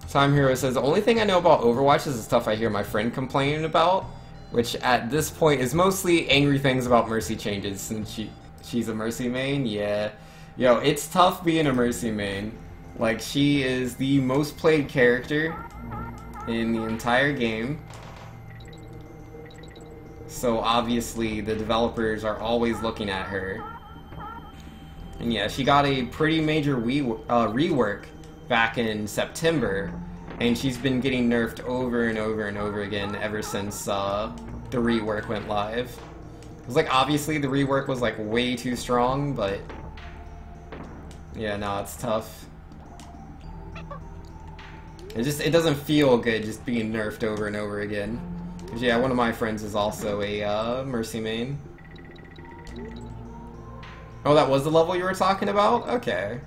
Time Hero says, the only thing I know about Overwatch is the stuff I hear my friend complaining about, which at this point is mostly angry things about Mercy changes since she's a Mercy main. Yeah. Yo, it's tough being a Mercy main. Like, she is the most played character in the entire game. So obviously the developers are always looking at her. And yeah, she got a pretty major rework back in September, and she's been getting nerfed over and over and over again ever since the rework went live. It was like, obviously the rework was like way too strong, but yeah, no, it's tough. It doesn't feel good just being nerfed over and over again. Cause yeah, one of my friends is also a Mercy main. Oh, that was the level you were talking about? Okay.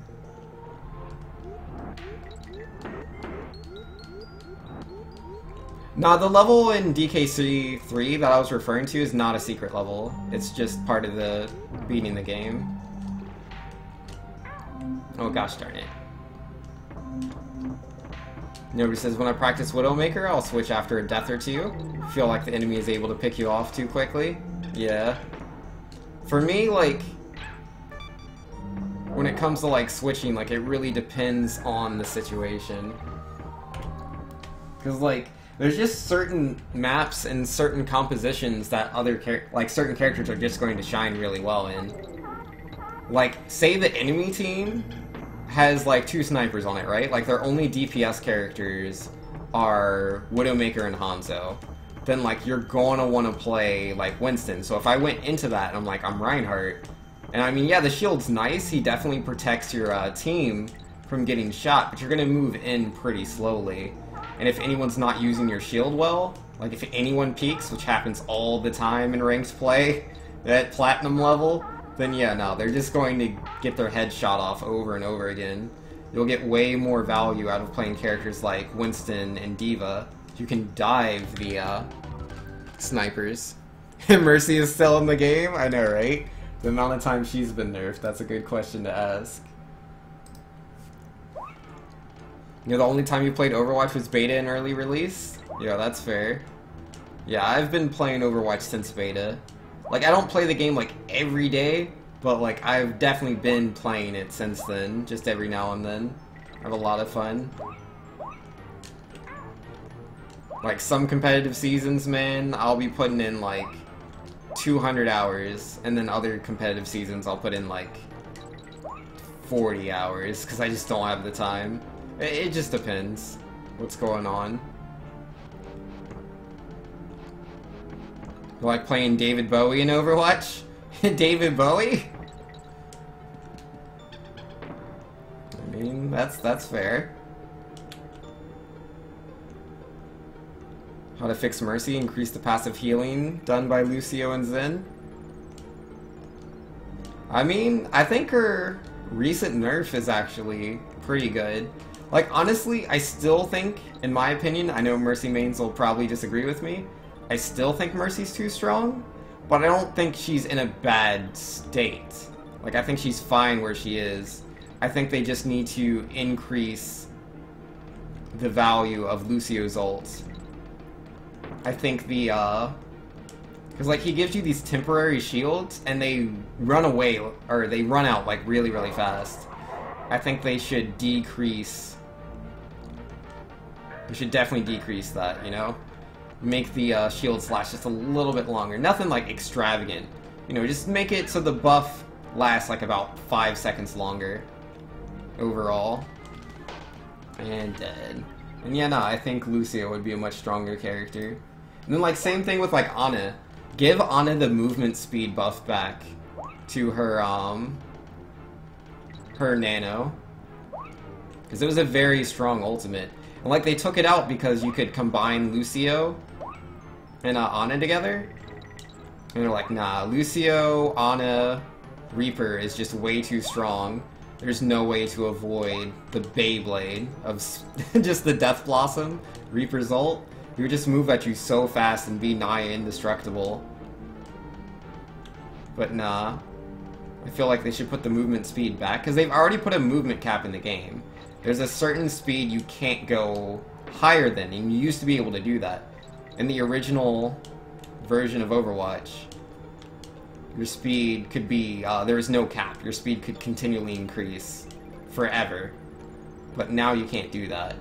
Nah, the level in DKC 3 that I was referring to is not a secret level. It's just part of the beating the game. Oh gosh darn it. Nobody says, when I practice Widowmaker, I'll switch after a death or two. Feel like the enemy is able to pick you off too quickly. Yeah. For me, like, when it comes to, like, switching, like, it really depends on the situation. Because, like, there's just certain maps and certain compositions that certain characters are just going to shine really well in. Like, say the enemy team has like 2 snipers on it, right? Like their only DPS characters are Widowmaker and Hanzo. Then like you're gonna want to play like Winston. So if I went into that and I'm like, I'm Reinhardt, and I mean, yeah, the shield's nice. He definitely protects your team from getting shot, but you're gonna move in pretty slowly. and if anyone's not using your shield well, like if anyone peeks, which happens all the time in ranked play, at platinum level, then yeah, no, they're just going to get their head shot off over and over again. You'll get way more value out of playing characters like Winston and Diva. You can dive the snipers. Mercy is still in the game? I know, right? The amount of time she's been nerfed, that's a good question to ask. You know, the only time you played Overwatch was beta and early release? Yeah, that's fair. Yeah, I've been playing Overwatch since beta. Like, I don't play the game, like, every day, but, like, I've definitely been playing it since then, just every now and then. I have a lot of fun. Like, some competitive seasons, man, I'll be putting in, like, 200 hours, and then other competitive seasons I'll put in, like, 40 hours, because I just don't have the time. It just depends what's going on. You like playing David Bowie in Overwatch? David Bowie? I mean, that's fair. How to fix Mercy, increase the passive healing done by Lucio and Zen. I mean, I think her recent nerf is actually pretty good. Like, honestly, I still think, in my opinion, I know Mercy mains will probably disagree with me, I still think Mercy's too strong, but I don't think she's in a bad state. Like, I think she's fine where she is. I think they just need to increase the value of Lucio's ult. I think the, because, like, he gives you these temporary shields, and they run away, or they run out, like, really, really fast. I think they should decrease... They should definitely decrease that, you know? Make the shield slash just a little bit longer. Nothing, like, extravagant. You know, just make it so the buff lasts, like, about 5 seconds longer. Overall. And dead. And yeah, no, I think Lucio would be a much stronger character. And then, like, same thing with, like, Ana. Give Ana the movement speed buff back to her, her nano. Because it was a very strong ultimate. And, like, they took it out because you could combine Lucio and Ana together. And they're like, nah, Lucio, Ana, Reaper is just way too strong. There's no way to avoid the Beyblade of just the Death Blossom, Reaper's ult. He would just move at you so fast and be nigh indestructible. But nah. I feel like they should put the movement speed back, because they've already put a movement cap in the game. There's a certain speed you can't go higher than, and you used to be able to do that. In the original version of Overwatch, your speed could be, there was no cap. Your speed could continually increase forever. But now you can't do that.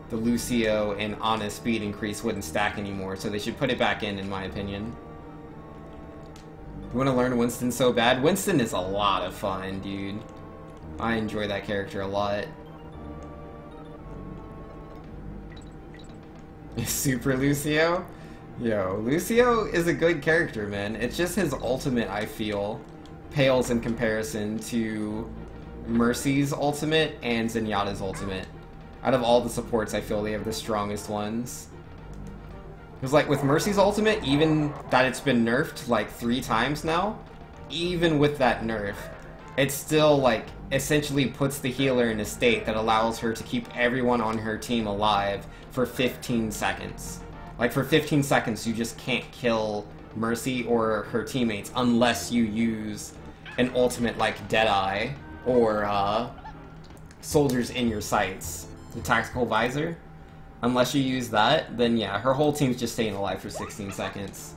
The Lucio and Ana speed increase wouldn't stack anymore, so they should put it back in my opinion. You want to learn Winston so bad? Winston is a lot of fun, dude. I enjoy that character a lot. Super Lucio? Yo, Lucio is a good character, man. It's just his ultimate, I feel, pales in comparison to Mercy's ultimate and Zenyatta's ultimate. Out of all the supports, I feel they have the strongest ones. Because, like, with Mercy's ultimate, even that it's been nerfed, like, 3 times now, even with that nerf, it still, like, essentially puts the healer in a state that allows her to keep everyone on her team alive for 15 seconds. Like, for 15 seconds, you just can't kill Mercy or her teammates unless you use an ultimate like Deadeye or Soldiers in Your Sights, the Tactical Visor. Unless you use that, then yeah, her whole team's just staying alive for 16 seconds.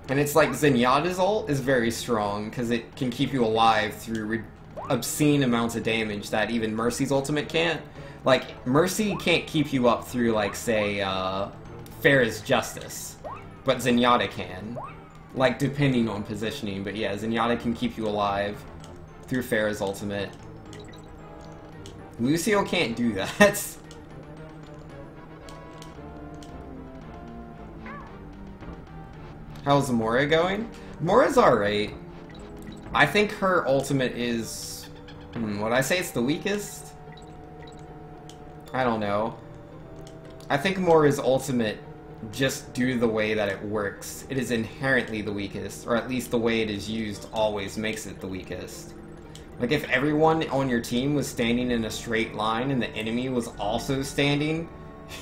And it's like Zenyatta's ult is very strong, because it can keep you alive through obscene amounts of damage that even Mercy's ultimate can't. Like, Mercy can't keep you up through, like, say, Pharah's Justice, but Zenyatta can. Like, depending on positioning, but yeah, Zenyatta can keep you alive through Pharah's ultimate. Lucio can't do that. How's Mora going? Mora's alright. I think her ultimate is... would I say it's the weakest? I don't know. I think Mora's ultimate, just due to the way that it works, it is inherently the weakest, or at least the way it is used always makes it the weakest. Like, if everyone on your team was standing in a straight line and the enemy was also standing,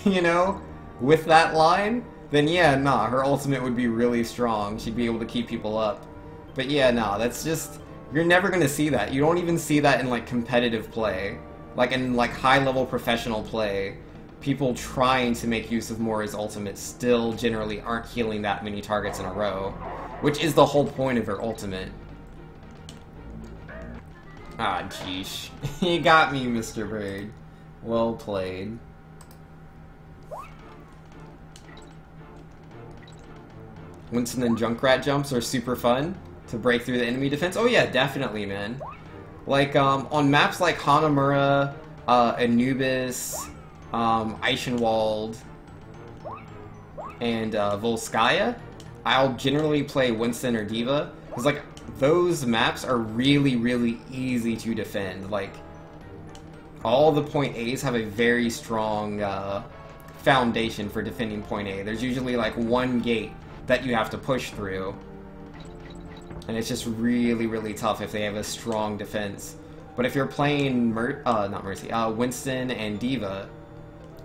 you know, with that line, then yeah, nah, her ultimate would be really strong. She'd be able to keep people up. But yeah, nah, that's just... You're never gonna see that. You don't even see that in, like, competitive play. Like, in, like, high-level professional play, people trying to make use of Mora's ultimate still generally aren't healing that many targets in a row, which is the whole point of her ultimate. Ah, jeesh. You got me, Mr. Bird. Well played. Winston and Junkrat jumps are super fun to break through the enemy defense. Oh yeah, definitely, man. Like, on maps like Hanamura, Anubis, Eichenwald, and Volskaya, I'll generally play Winston or Diva, because, like, those maps are really, really easy to defend. Like, all the point A's have a very strong foundation for defending point A. There's usually, like, one gate that you have to push through, and it's just really, really tough if they have a strong defense. But if you're playing Winston and Diva,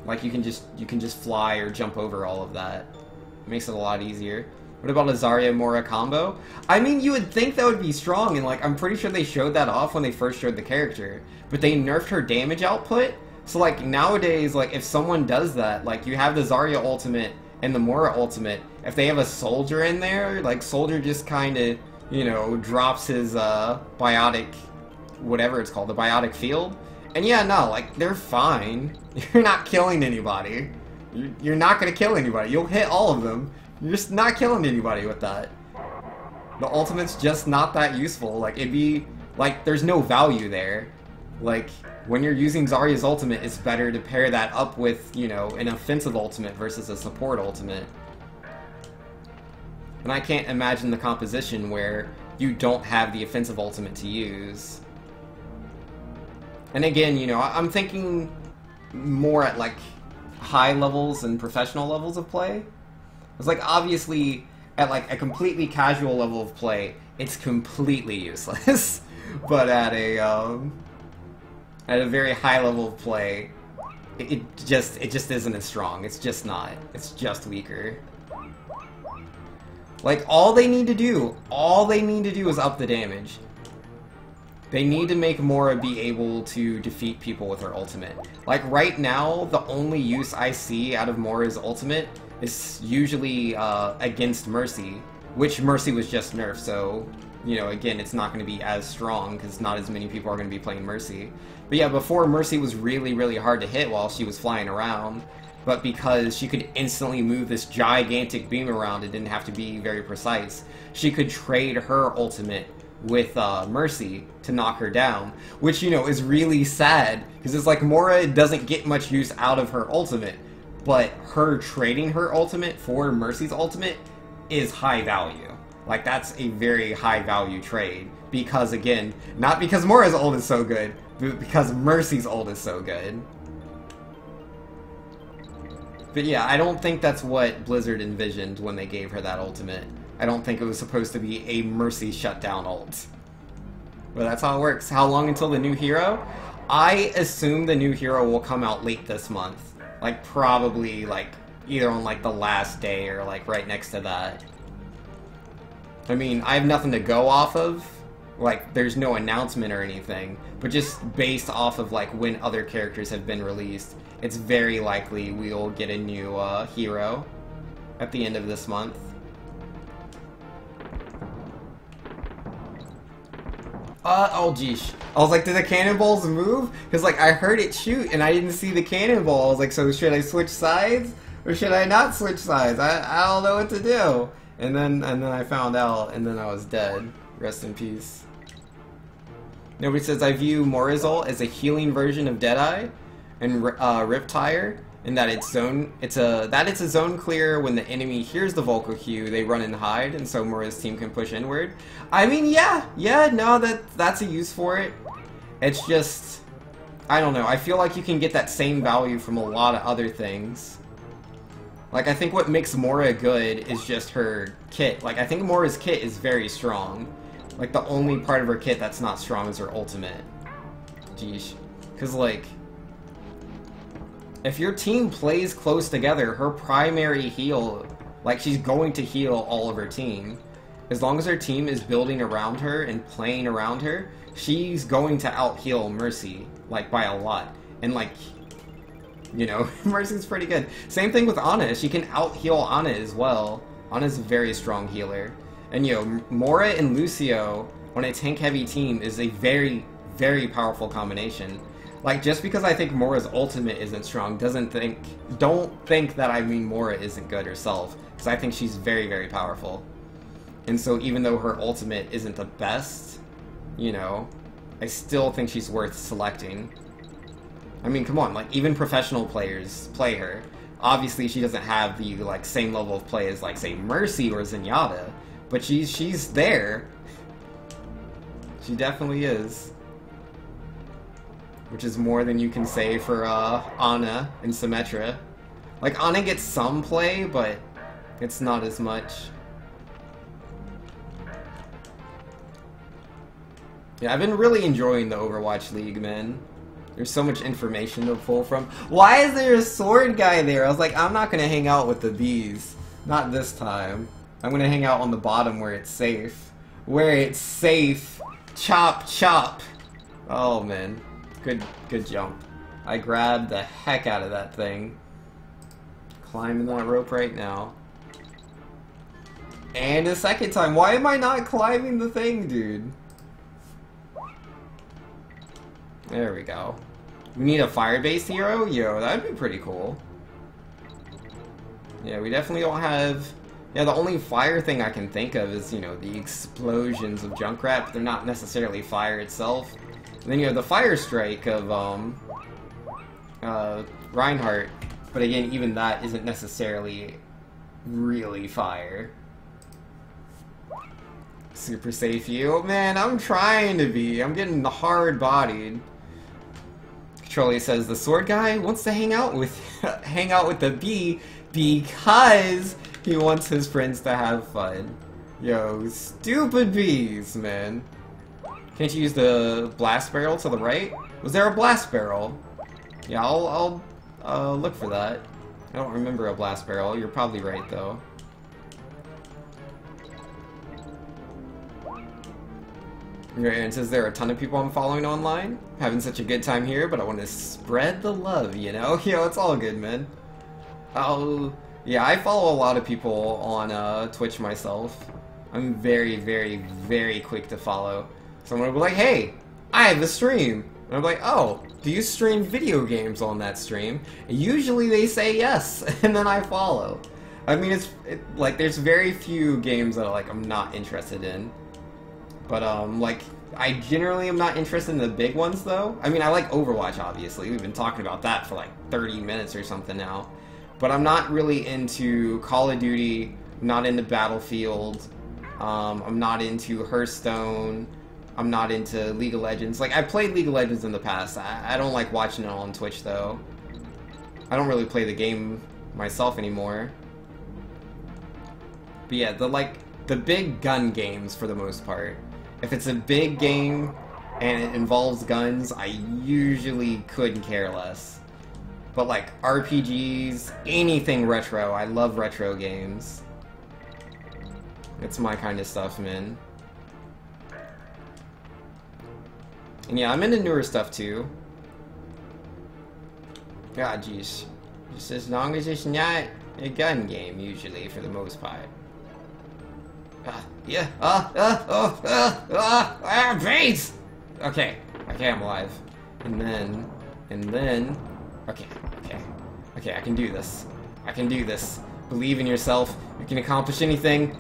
like, you can just fly or jump over all of that. It makes it a lot easier. What about a Zarya-Mora combo? I mean, you would think that would be strong, and, like, I'm pretty sure they showed that off when they first showed the character. But they nerfed her damage output, so, like, nowadays, like, if someone does that, like, you have the Zarya ultimate and the Mora ultimate, if they have a Soldier in there, like, Soldier just kind of, you know, drops his, biotic, whatever it's called, the biotic field. And yeah, no, like, they're fine. You're not killing anybody. You're not gonna kill anybody. You'll hit all of them. You're just not killing anybody with that. The ultimate's just not that useful. Like, it'd be... Like, there's no value there. Like, when you're using Zarya's ultimate, it's better to pair that up with, you know, an offensive ultimate versus a support ultimate. And I can't imagine the composition where you don't have the offensive ultimate to use. And again, you know, I'm thinking more at, like, high levels and professional levels of play. It's like, obviously, at, like, a completely casual level of play, it's completely useless. But at a very high level of play, it just isn't as strong. It's just not. It's just weaker. Like, all they need to do is up the damage. They need to make Mora be able to defeat people with her ultimate. Like, right now, the only use I see out of Mora's ultimate is usually against Mercy, which Mercy was just nerfed, so, you know, again, it's not going to be as strong, because not as many people are going to be playing Mercy. But yeah, before, Mercy was really, really hard to hit while she was flying around, but because she could instantly move this gigantic beam around and didn't have to be very precise, she could trade her ultimate with Mercy to knock her down, which, you know, is really sad, because it's like Mora doesn't get much use out of her ultimate, but her trading her ultimate for Mercy's ultimate is high value. Like, that's a very high value trade, because, again, not because Mora's ult is so good, but because Mercy's ult is so good. But yeah, I don't think that's what Blizzard envisioned when they gave her that ultimate. I don't think it was supposed to be a Mercy shutdown ult. But that's how it works. How long until the new hero? I assume the new hero will come out late this month. Like, probably, like, either on, like, the last day or, like, right next to that. I mean, I have nothing to go off of. Like, there's no announcement or anything. But just based off of, like, when other characters have been released, it's very likely we'll get a new hero at the end of this month. Oh geesh. I was like, did the cannonballs move? Because, like, I heard it shoot and I didn't see the cannonball. I was like, so should I switch sides? Or should I not switch sides? I don't know what to do. And then I found out, and then I was dead. Rest in peace. Nobody says, I view Mora's ult as a healing version of Deadeye and Riptire, in that it's a zone clear when the enemy hears the vocal cue, they run and hide, and so Mora's team can push inward. I mean, yeah, no, that's a use for it. It's just, I don't know, I feel like you can get that same value from a lot of other things. Like, I think what makes Mora good is just her kit. Like, I think Mora's kit is very strong. Like, the only part of her kit that's not strong is her ultimate. Jeez. Because, like, if your team plays close together, her primary heal, like, she's going to heal all of her team. As long as her team is building around her and playing around her, she's going to out-heal Mercy, like, by a lot. And, like, you know, Mercy's pretty good. Same thing with Ana. She can out-heal Ana as well. Ana's a very strong healer. And, you know, Mora and Lucio on a tank-heavy team is a very, very powerful combination. Like, just because I think Mora's ultimate isn't strong don't think that I mean Mora isn't good herself. Because I think she's very, very powerful. And so even though her ultimate isn't the best, you know, I still think she's worth selecting. I mean, come on, like, even professional players play her. Obviously, she doesn't have the, like, same level of play as, like, say, Mercy or Zenyatta, but she's there. She definitely is. Which is more than you can say for, Ana and Symmetra. Like, Ana gets some play, but it's not as much. Yeah, I've been really enjoying the Overwatch League, man. There's so much information to pull from. Why is there a sword guy there? I was like, I'm not gonna hang out with the bees. Not this time. I'm gonna hang out on the bottom where it's safe. Where it's safe. Chop, chop. Oh, man. Good jump. I grabbed the heck out of that thing. Climbing that rope right now. And a second time. Why am I not climbing the thing, dude? There we go. We need a fire-based hero? Yo, that'd be pretty cool. Yeah, we definitely don't have... Yeah, the only fire thing I can think of is, you know, the explosions of Junkrat, but they're not necessarily fire itself. And then you have the Fire Strike of, Reinhardt. But again, even that isn't necessarily really fire. Super safe you. Man, I'm trying to be. I'm getting hard-bodied. Trolley says the sword guy wants to hang out with the bee because he wants his friends to have fun. Yo, stupid bees, man. Can't you use the blast barrel to the right? Was there a blast barrel? Yeah, I'll look for that. I don't remember a blast barrel. You're probably right though. And says there are a ton of people I'm following online. Having such a good time here, but I want to spread the love, you know? Yo, it's all good, man. Yeah, I follow a lot of people on Twitch myself. I'm very, very, very quick to follow. Someone will be like, hey, I have a stream. And I'm like, oh, do you stream video games on that stream? And usually they say yes, and then I follow. I mean, like, there's very few games that I'm not interested in. But, like, I generally am not interested in the big ones, though. I mean, I like Overwatch, obviously. We've been talking about that for, like, 30 minutes or something now. But I'm not really into Call of Duty, I'm not into Battlefield, I'm not into Hearthstone, I'm not into League of Legends. Like, I played League of Legends in the past. I don't like watching it on Twitch, though. I don't really play the game myself anymore. But yeah, the big gun games, for the most part. If it's a big game and it involves guns, I usually couldn't care less. But like RPGs, anything retro, I love retro games. It's my kind of stuff, man. And yeah, I'm into newer stuff too. God, jeez. Just as long as it's not a gun game, usually, for the most part. Yeah. Base! Okay, I'm alive. And then... Okay, I can do this. Believe in yourself. You can accomplish anything.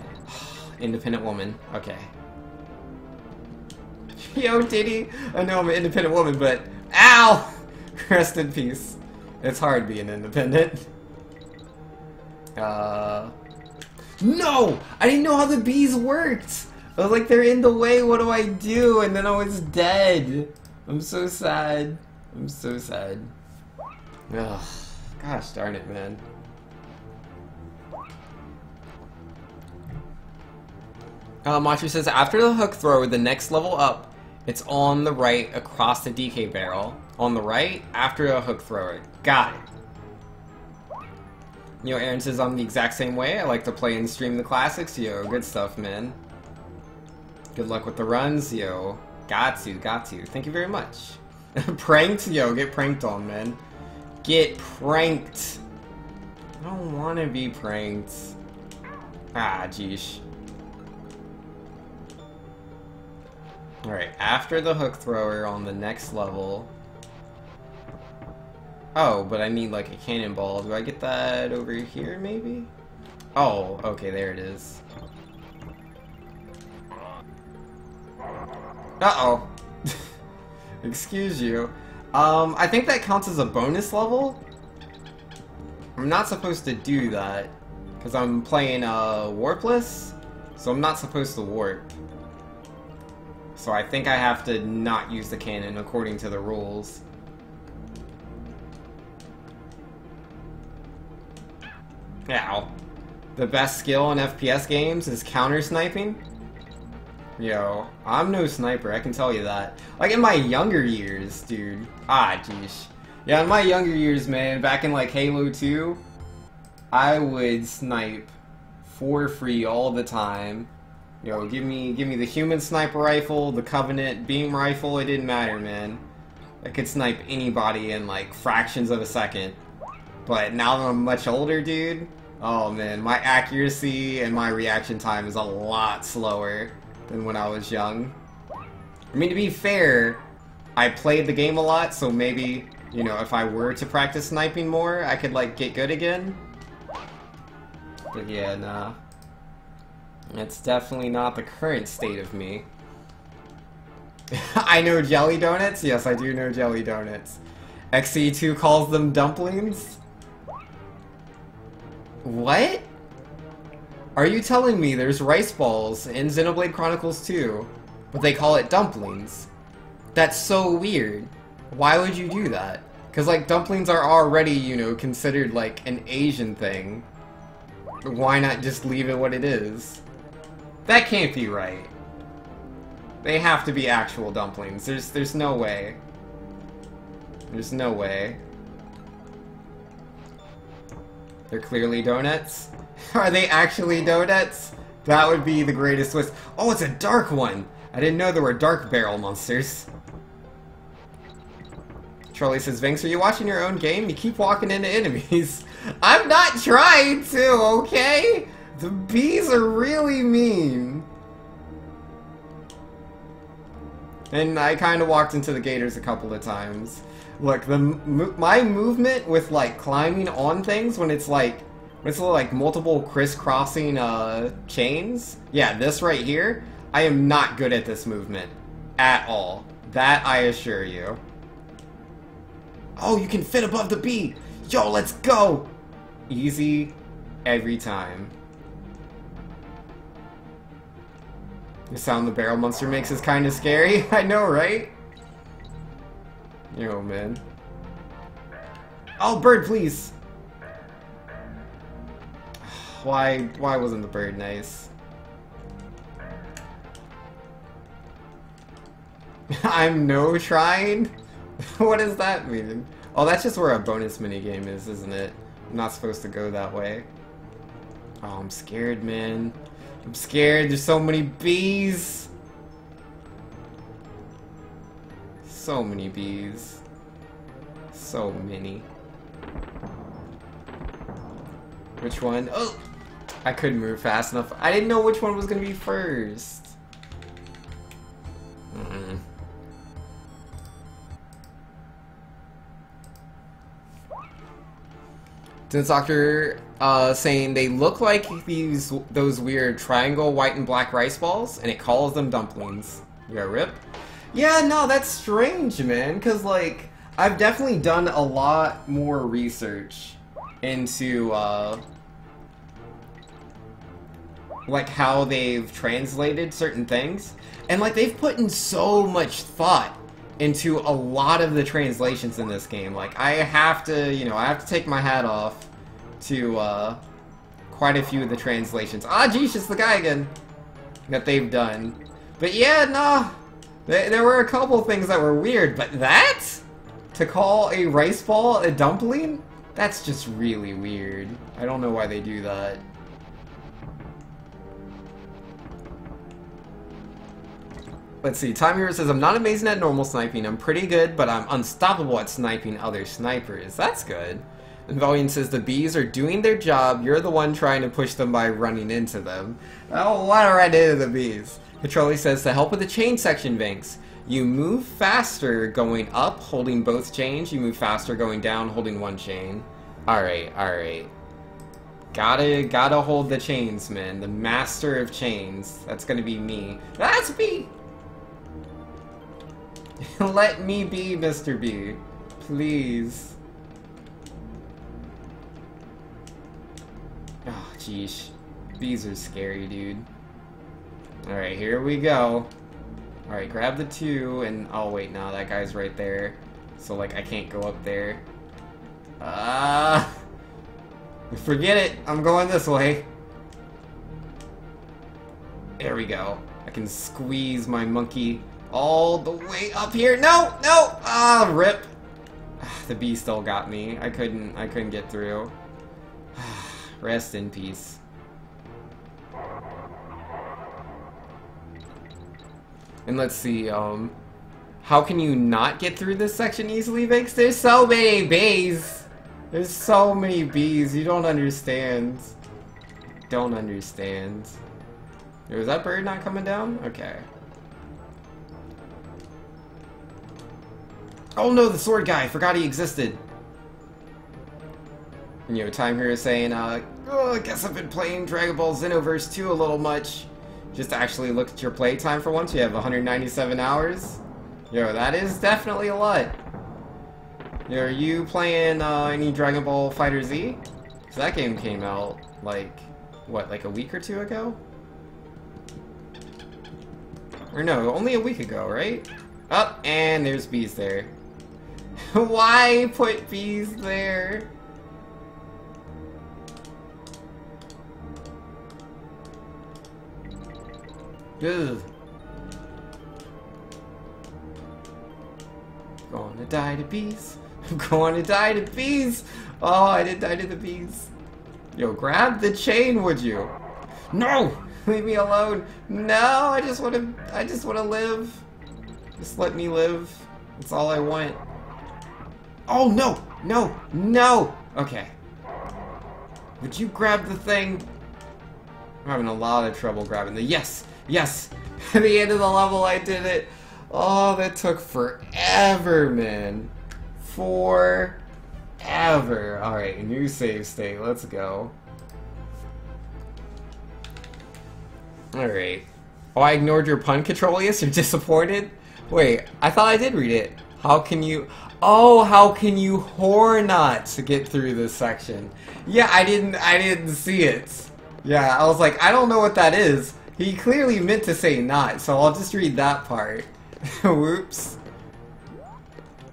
Independent woman. Okay. Yo, Diddy! I know I'm an independent woman, but... Ow! Rest in peace. It's hard being independent. No! I didn't know how the bees worked! I was like, they're in the way, what do I do? And then I was dead. I'm so sad. I'm so sad. Ugh. Gosh darn it, man. Machu says, after the hook thrower, the next level up, it's on the right across the DK barrel. On the right, after a hook thrower. Got it. You know, Aaron says, I'm the exact same way. I like to play and stream the classics. Yo, good stuff, man. Good luck with the runs. Yo, got to. Thank you very much. Pranked? Yo, get pranked on, man. Get pranked. I don't want to be pranked. Ah, jeesh. Alright, after the hook thrower on the next level... Oh, but I need like a cannonball. Do I get that over here, maybe? Oh, okay, there it is. Uh-oh. Excuse you. I think that counts as a bonus level? I'm not supposed to do that, because I'm playing Warpless, so I'm not supposed to warp. So I think I have to not use the cannon according to the rules. Ow. The best skill in FPS games is counter-sniping? Yo, I'm no sniper, I can tell you that. Like, in my younger years, dude. Ah, jeez. Yeah, in my younger years, man, back in, like, Halo 2, I would snipe for free all the time. Yo, give me the human sniper rifle, the Covenant beam rifle, it didn't matter, man. I could snipe anybody in, like, fractions of a second. But now that I'm much older, dude, oh man, my accuracy and my reaction time is a lot slower than when I was young. I mean, to be fair, I played the game a lot, so maybe, you know, if I were to practice sniping more, I could, like, get good again. But yeah, nah. That's definitely not the current state of me. I know jelly donuts? Yes, I do know jelly donuts. XE2 calls them dumplings? What? Are you telling me there's rice balls in Xenoblade Chronicles 2, but they call it dumplings? That's so weird. Why would you do that? Because, like, dumplings are already, you know, considered, like, an Asian thing. Why not just leave it what it is? That can't be right. They have to be actual dumplings. There's no way. There's no way. They're clearly donuts? Are they actually donuts? That would be the greatest twist. Oh, it's a dark one! I didn't know there were dark barrel monsters. Trolley says, Vinx, are you watching your own game? You keep walking into enemies. I'm not trying to, okay? The bees are really mean. And I kind of walked into the gators a couple of times. Look, my movement with, like, climbing on things when it's like multiple crisscrossing chains. Yeah, this right here. I am not good at this movement at all. That I assure you. Oh, you can fit above the bee. Yo, let's go. Easy every time. The sound the barrel monster makes is kind of scary. I know, right? Yo, man. Oh, bird, please. Why wasn't the bird nice? I'm no trying? What does that mean? Oh, that's just where a bonus minigame is, isn't it? I'm not supposed to go that way. Oh, I'm scared, man. I'm scared. There's so many bees. So many bees. So many. Which one? Oh! I couldn't move fast enough. I didn't know which one was gonna be first. Since Doctor saying they look like those weird triangle white and black rice balls, and it calls them dumplings. Yeah, rip. Yeah, no, that's strange, man. Cause like I've definitely done a lot more research into like how they've translated certain things, and like they've put in so much thought into a lot of the translations in this game. Like, I have to, you know, I have to take my hat off to quite a few of the translations. Ah, geez, it's the guy again that they've done. But yeah, no, there were a couple things that were weird, but that? To call a rice ball a dumpling? That's just really weird. I don't know why they do that. Let's see, Time Hero says, I'm not amazing at normal sniping, I'm pretty good, but I'm unstoppable at sniping other snipers. That's good. And Valiant says, the bees are doing their job, you're the one trying to push them by running into them. Oh, what a right into the bees. Petroli says, to help with the chain section, Vinks. You move faster going up, holding both chains. You move faster going down, holding one chain. Alright, alright. Gotta hold the chains, man. The master of chains. That's gonna be me. That's me! Let me be, Mr. B. Please. Oh, jeez. Bees are scary, dude. Alright, here we go. Alright, grab the 2, and... oh, wait, no, that guy's right there. So, like, I can't go up there. Forget it! I'm going this way. There we go. I can squeeze my monkey all the way up here. No! No! Ah, rip! The bee still got me. I couldn't get through. Rest in peace. And let's see, how can you not get through this section easily, Vix? There's so many bees! There's so many bees, you don't understand. Don't understand. Was that bird not coming down? Okay. Oh no, the sword guy! I forgot he existed! And, you know, Time Hero saying, oh, I guess I've been playing Dragon Ball Xenoverse 2 a little much. Just to actually look at your playtime for once, you have 197 hours. Yo, that is definitely a lot. Yo, are you playing any Dragon Ball Fighter Z? Because that game came out, like, what, like a week or 2 ago? Or no, only a week ago, right? Oh, and there's bees there. Why put bees there? Ugh. Gonna die to bees. I'm gonna die to bees. Oh, I did die to the bees. Yo, grab the chain, would you? No! Leave me alone. No, I just wanna live. Just let me live. That's all I want. Oh no! No! No! Okay. Would you grab the thing? I'm having a lot of trouble grabbing the yes! Yes! At the end of the level I did it! Oh, that took forever, man. Forever. Alright, new save state. Let's go. Alright. Oh, I ignored your pun, Controlius? You're disappointed? Wait, I thought I did read it. How can you... oh, how can you whore not to get through this section? Yeah, I didn't see it. Yeah, I was like, I don't know what that is. He clearly meant to say not, so I'll just read that part. Whoops.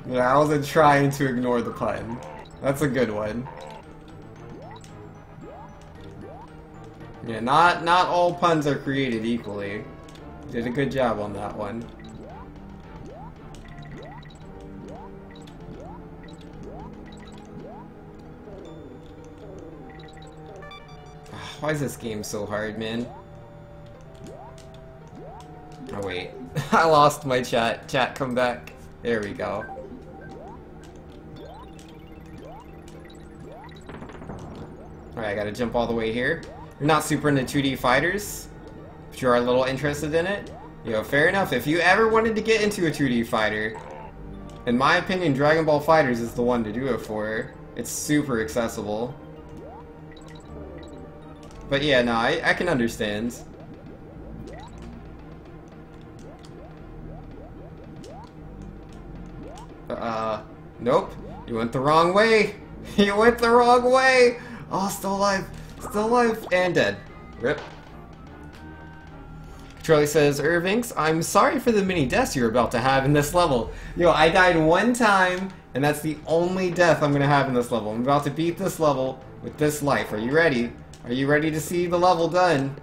Yeah, I wasn't trying to ignore the pun. That's a good one. Yeah, not all puns are created equally. Did a good job on that one. Why is this game so hard, man? Oh wait, I lost my chat. Chat, come back. There we go. Alright, I gotta jump all the way here. You're not super into 2D fighters, but you're a little interested in it. You know, fair enough. If you ever wanted to get into a 2D fighter, in my opinion, Dragon Ball FighterZ is the one to do it for. It's super accessible. But yeah, no, I can understand. Nope. You went the wrong way. You went the wrong way. Oh, still alive. Still alive. And dead. Rip. Charlie says, Irvinx, I'm sorry for the many deaths you're about to have in this level. Yo, I died one time, and that's the only death I'm going to have in this level. I'm about to beat this level with this life. Are you ready? Are you ready to see the level done?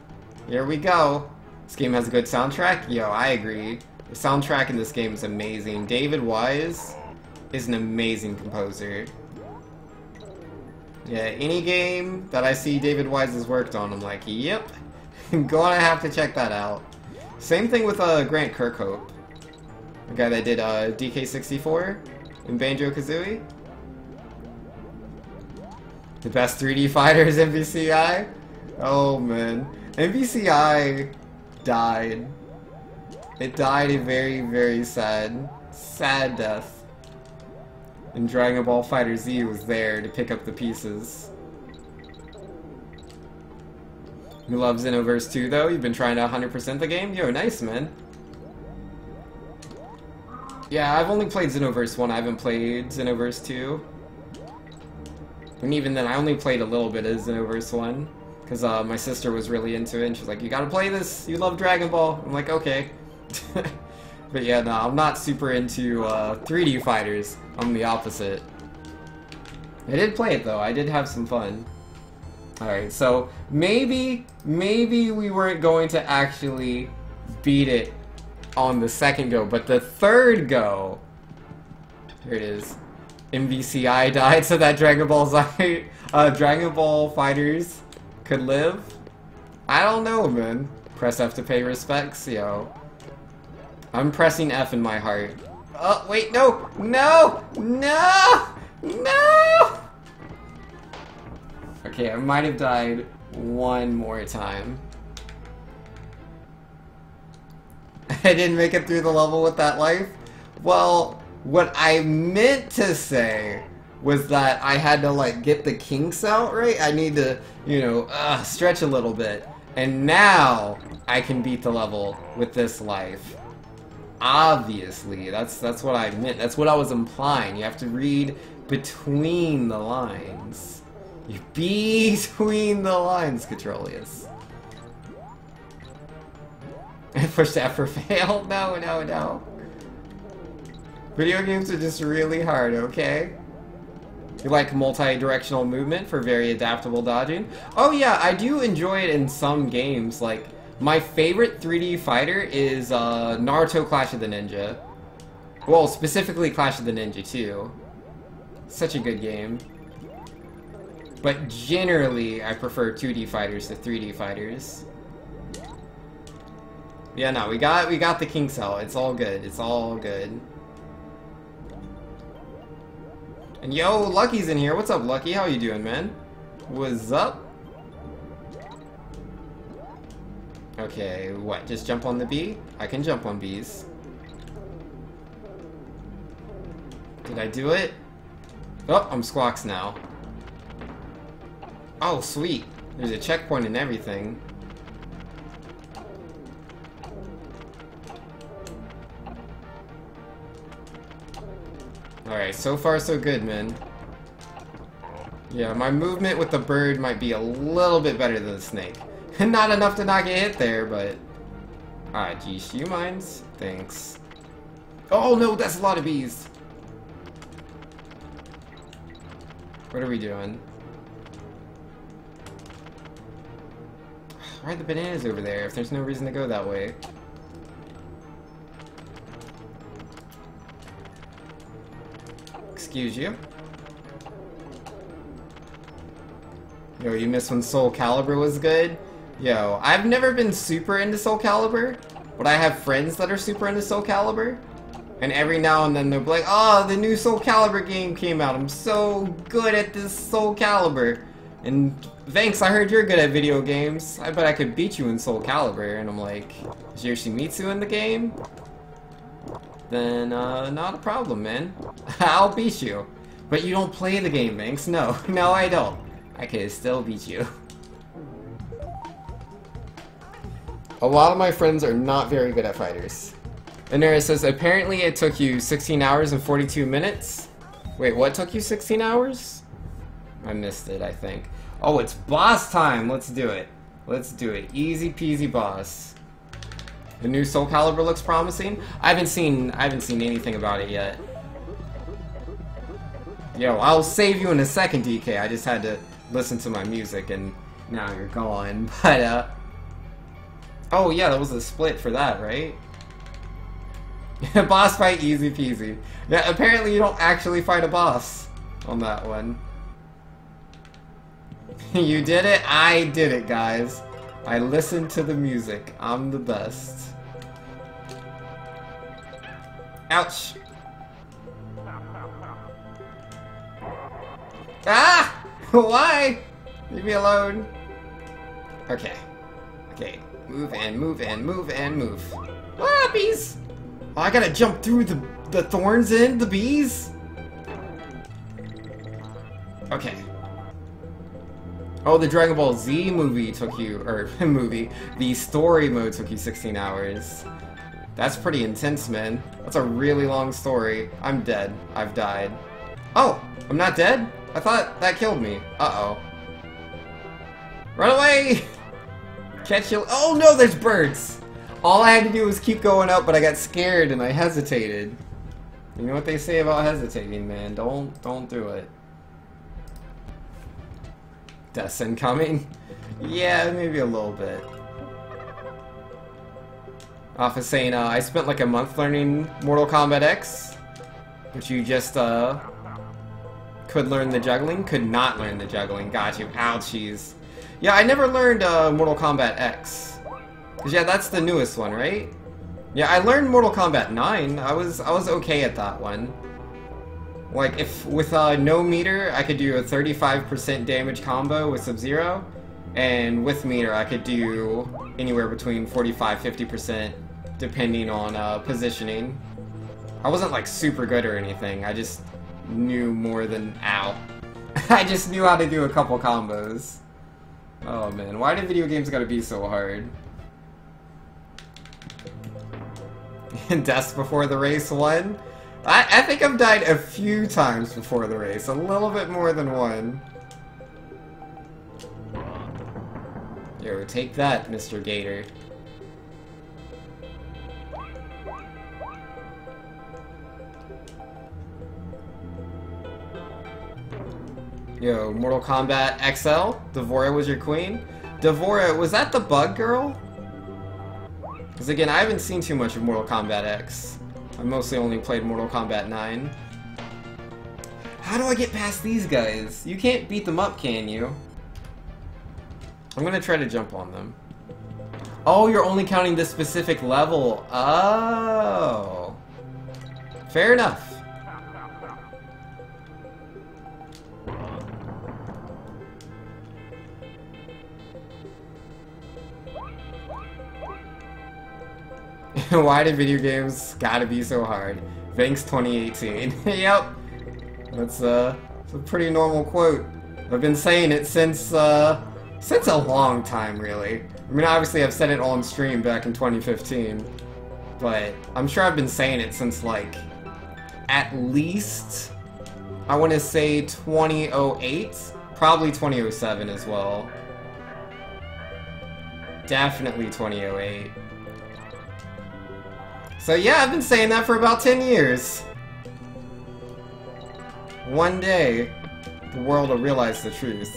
Here we go. This game has a good soundtrack. Yo, I agree. The soundtrack in this game is amazing. David Wise is an amazing composer. Yeah, any game that I see David Wise has worked on, I'm like, yep. Gonna have to check that out. Same thing with Grant Kirkhope, the guy that did DK64 in Banjo-Kazooie. The best 3D fighters, MVCI. Oh man, MVCI died. It died a very, very sad death. And Dragon Ball FighterZ was there to pick up the pieces. You love Xenoverse 2 though? You've been trying to 100% the game? Yo, nice, man. Yeah, I've only played Xenoverse 1, I haven't played Xenoverse 2. And even then, I only played a little bit of Xenoverse 1. Because my sister was really into it, and she's like, you gotta play this, you love Dragon Ball. I'm like, okay. But yeah, no, I'm not super into 3D fighters. I'm the opposite. I did play it though, I did have some fun. Alright, so maybe we weren't going to actually beat it on the second go, but the third go, here it is. MVCI died so that Dragon Ball fighters could live. I don't know, man. Press F to pay respects, yo. I'm pressing F in my heart. Oh, wait, no! No! No! No! Okay, I might have died one more time. I didn't make it through the level with that life? Well, what I meant to say was that I had to, like, get the kinks out, right? I need to, you know, stretch a little bit. And now I can beat the level with this life. Obviously, that's what I meant. That's what I was implying. You have to read between the lines. You between the lines, Catrolius. I pushed F for fail? No, no, no. Video games are just really hard, okay? You like multi-directional movement for very adaptable dodging? Oh yeah, I do enjoy it in some games. Like, my favorite 3D fighter is Naruto Clash of the Ninja. Well, specifically Clash of the Ninja 2. Such a good game. But generally, I prefer 2D fighters to 3D fighters. Yeah, no, we got the kinks out. It's all good. It's all good. And yo, Lucky's in here. What's up, Lucky? How you doing, man? What's up? Okay, what? Just jump on the bee? I can jump on bees. Did I do it? Oh, I'm Squawks now. Oh, sweet. There's a checkpoint and everything. Alright, so far so good, man. Yeah, my movement with the bird might be a little bit better than the snake. Not enough to not get hit there, but... Alright, geez, you minds? Thanks. Oh no, that's a lot of bees! What are we doing? Why are the bananas over there if there's no reason to go that way? Excuse you. Yo, you missed when Soul Calibur was good? Yo, I've never been super into Soul Calibur, but I have friends that are super into Soul Calibur. And every now and then they'll be like, oh, the new Soul Calibur game came out. I'm so good at this Soul Calibur. And thanks, I heard you're good at video games. I bet I could beat you in Soul Calibur. And I'm like, is Yoshimitsu in the game? Then, not a problem, man. I'll beat you. But you don't play the game, Banks. No, no I don't. I can still beat you. A lot of my friends are not very good at fighters. Inera says, apparently it took you 16 hours and 42 minutes? Wait, what took you 16 hours? I missed it, I think. Oh, it's boss time! Let's do it. Let's do it. Easy peasy boss. The new Soul Calibur looks promising. I haven't seen anything about it yet. Yo, I'll save you in a second, DK. I just had to listen to my music and now you're gone. But oh yeah, that was a split for that, right? Boss fight, easy peasy. Yeah, apparently you don't actually fight a boss on that one. You did it? I did it, guys. I listened to the music. I'm the best. Ouch. Ah! Why? Leave me alone. Okay. Okay. Move and move and move and move. Ah, bees! Oh, I gotta jump through the thorns and the bees? Okay. Oh, the Dragon Ball Z movie took you, or the story mode took you 16 hours. That's pretty intense, man. That's a really long story. I'm dead. I've died. Oh, I'm not dead? I thought that killed me. Uh-oh. Run away! Catch you. Oh no, there's birds! All I had to do was keep going up, but I got scared and I hesitated. You know what they say about hesitating, man. Don't do it. Death's incoming? Yeah, maybe a little bit. Off of saying, I spent like a month learning Mortal Kombat X, which you just, could learn the juggling, could not learn the juggling. Got you. Ouchies. Yeah, I never learned, Mortal Kombat X. 'Cause yeah, that's the newest one, right? Yeah, I learned Mortal Kombat 9. I was okay at that one. Like, if with no meter, I could do a 35% damage combo with Sub-Zero, and with meter, I could do anywhere between 45-50%, depending on positioning. I wasn't like super good or anything. I just knew more than ow. I just knew how to do a couple combos. Oh man, why do video games gotta be so hard? Deaths before the race 1? I think I've died a few times before the race, a little bit more than one. Yo, take that, Mr. Gator. Yo, Mortal Kombat XL? Devora was your queen? Devora, was that the bug girl? Because again, I haven't seen too much of Mortal Kombat X. I mostly only played Mortal Kombat 9. How do I get past these guys? You can't beat them up, can you? I'm gonna try to jump on them. Oh, you're only counting this specific level. Oh. Fair enough. Why do video games gotta be so hard? Thanks 2018. Yep. That's a pretty normal quote. I've been saying it since a long time, really. I mean, obviously I've said it on stream back in 2015, but I'm sure I've been saying it since, like, at least, I want to say 2008? Probably 2007 as well. Definitely 2008. So yeah, I've been saying that for about 10 years. One day, the world will realize the truth.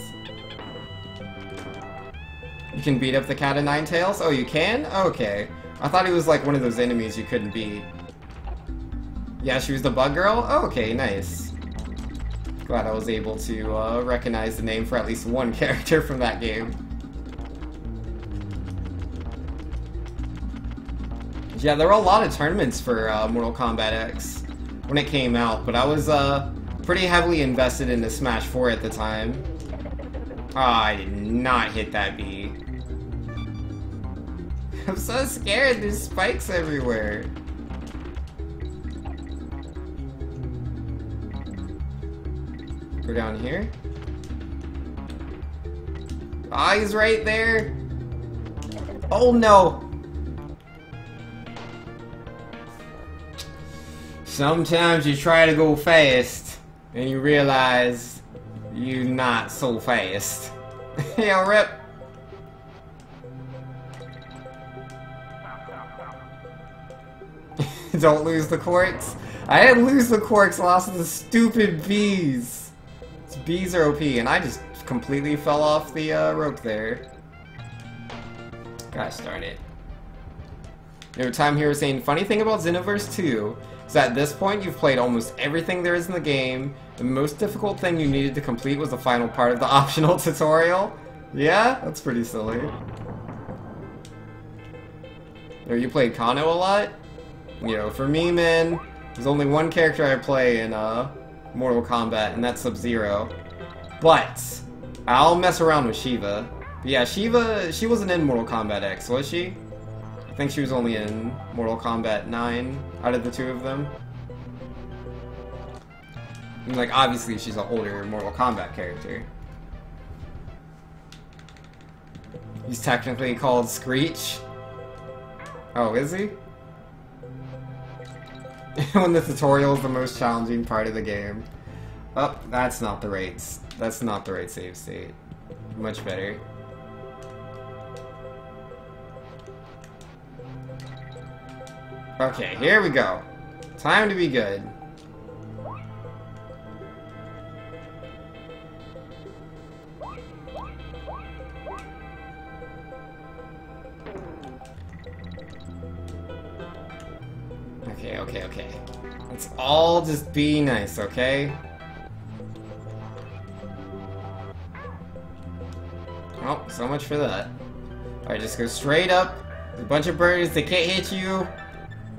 You can beat up the Cat of Nine Tails? Oh, you can? Okay. I thought he was like one of those enemies you couldn't beat. Yeah, she was the bug girl? Oh, okay, nice. Glad I was able to recognize the name for at least one character from that game. Yeah, there were a lot of tournaments for Mortal Kombat X when it came out, but I was pretty heavily invested into Smash 4 at the time. Oh, I did not hit that B. I'm so scared, there's spikes everywhere. Go down here. Ah, he's right there. Oh no. Sometimes you try to go fast, and you realize you're not so fast. Yeah, rip. Don't lose the quartz. I didn't lose the quartz, lost the stupid bees. These bees are OP, and I just completely fell off the rope there. Gosh darn it. You know, Time here was saying, funny thing about Xenoverse 2 is that at this point you've played almost everything there is in the game. The most difficult thing you needed to complete was the final part of the optional tutorial. Yeah, that's pretty silly. You know, you played Kano a lot? You know, for me, man, there's only one character I play in Mortal Kombat, and that's Sub-Zero. But I'll mess around with Shiva. But yeah, Shiva, she wasn't in Mortal Kombat X, was she? I think she was only in Mortal Kombat 9 out of the two of them. And, like, obviously she's an older Mortal Kombat character. He's technically called Screech. Oh, is he? When the tutorial is the most challenging part of the game. Oh, that's not the right save state. Much better. Okay, here we go. Time to be good. Okay. Let's all just be nice, okay? Oh, so much for that. Alright, just go straight up. There's a bunch of birds, they can't hit you.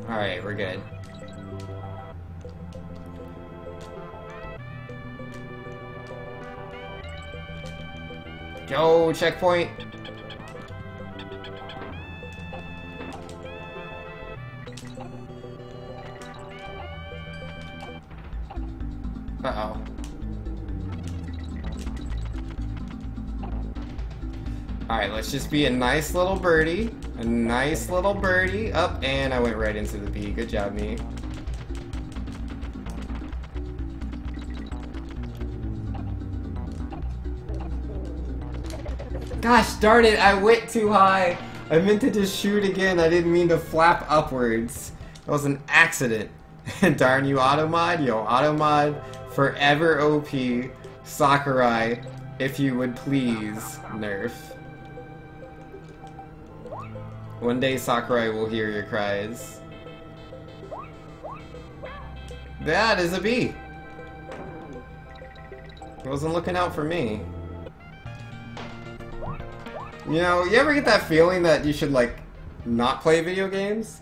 Alright, we're good. Go, checkpoint. Uh-oh. Alright, let's just be a nice little birdie. A nice little birdie. Up, and I went right into the bee. Good job, me. Gosh darn it, I went too high. I meant to just shoot again. I didn't mean to flap upwards. That was an accident. Darn you, Automod. Yo, Automod, forever OP. Sakurai, if you would please, nerf. One day Sakurai will hear your cries. That is a bee. He wasn't looking out for me. You know, you ever get that feeling that you should, like, not play video games?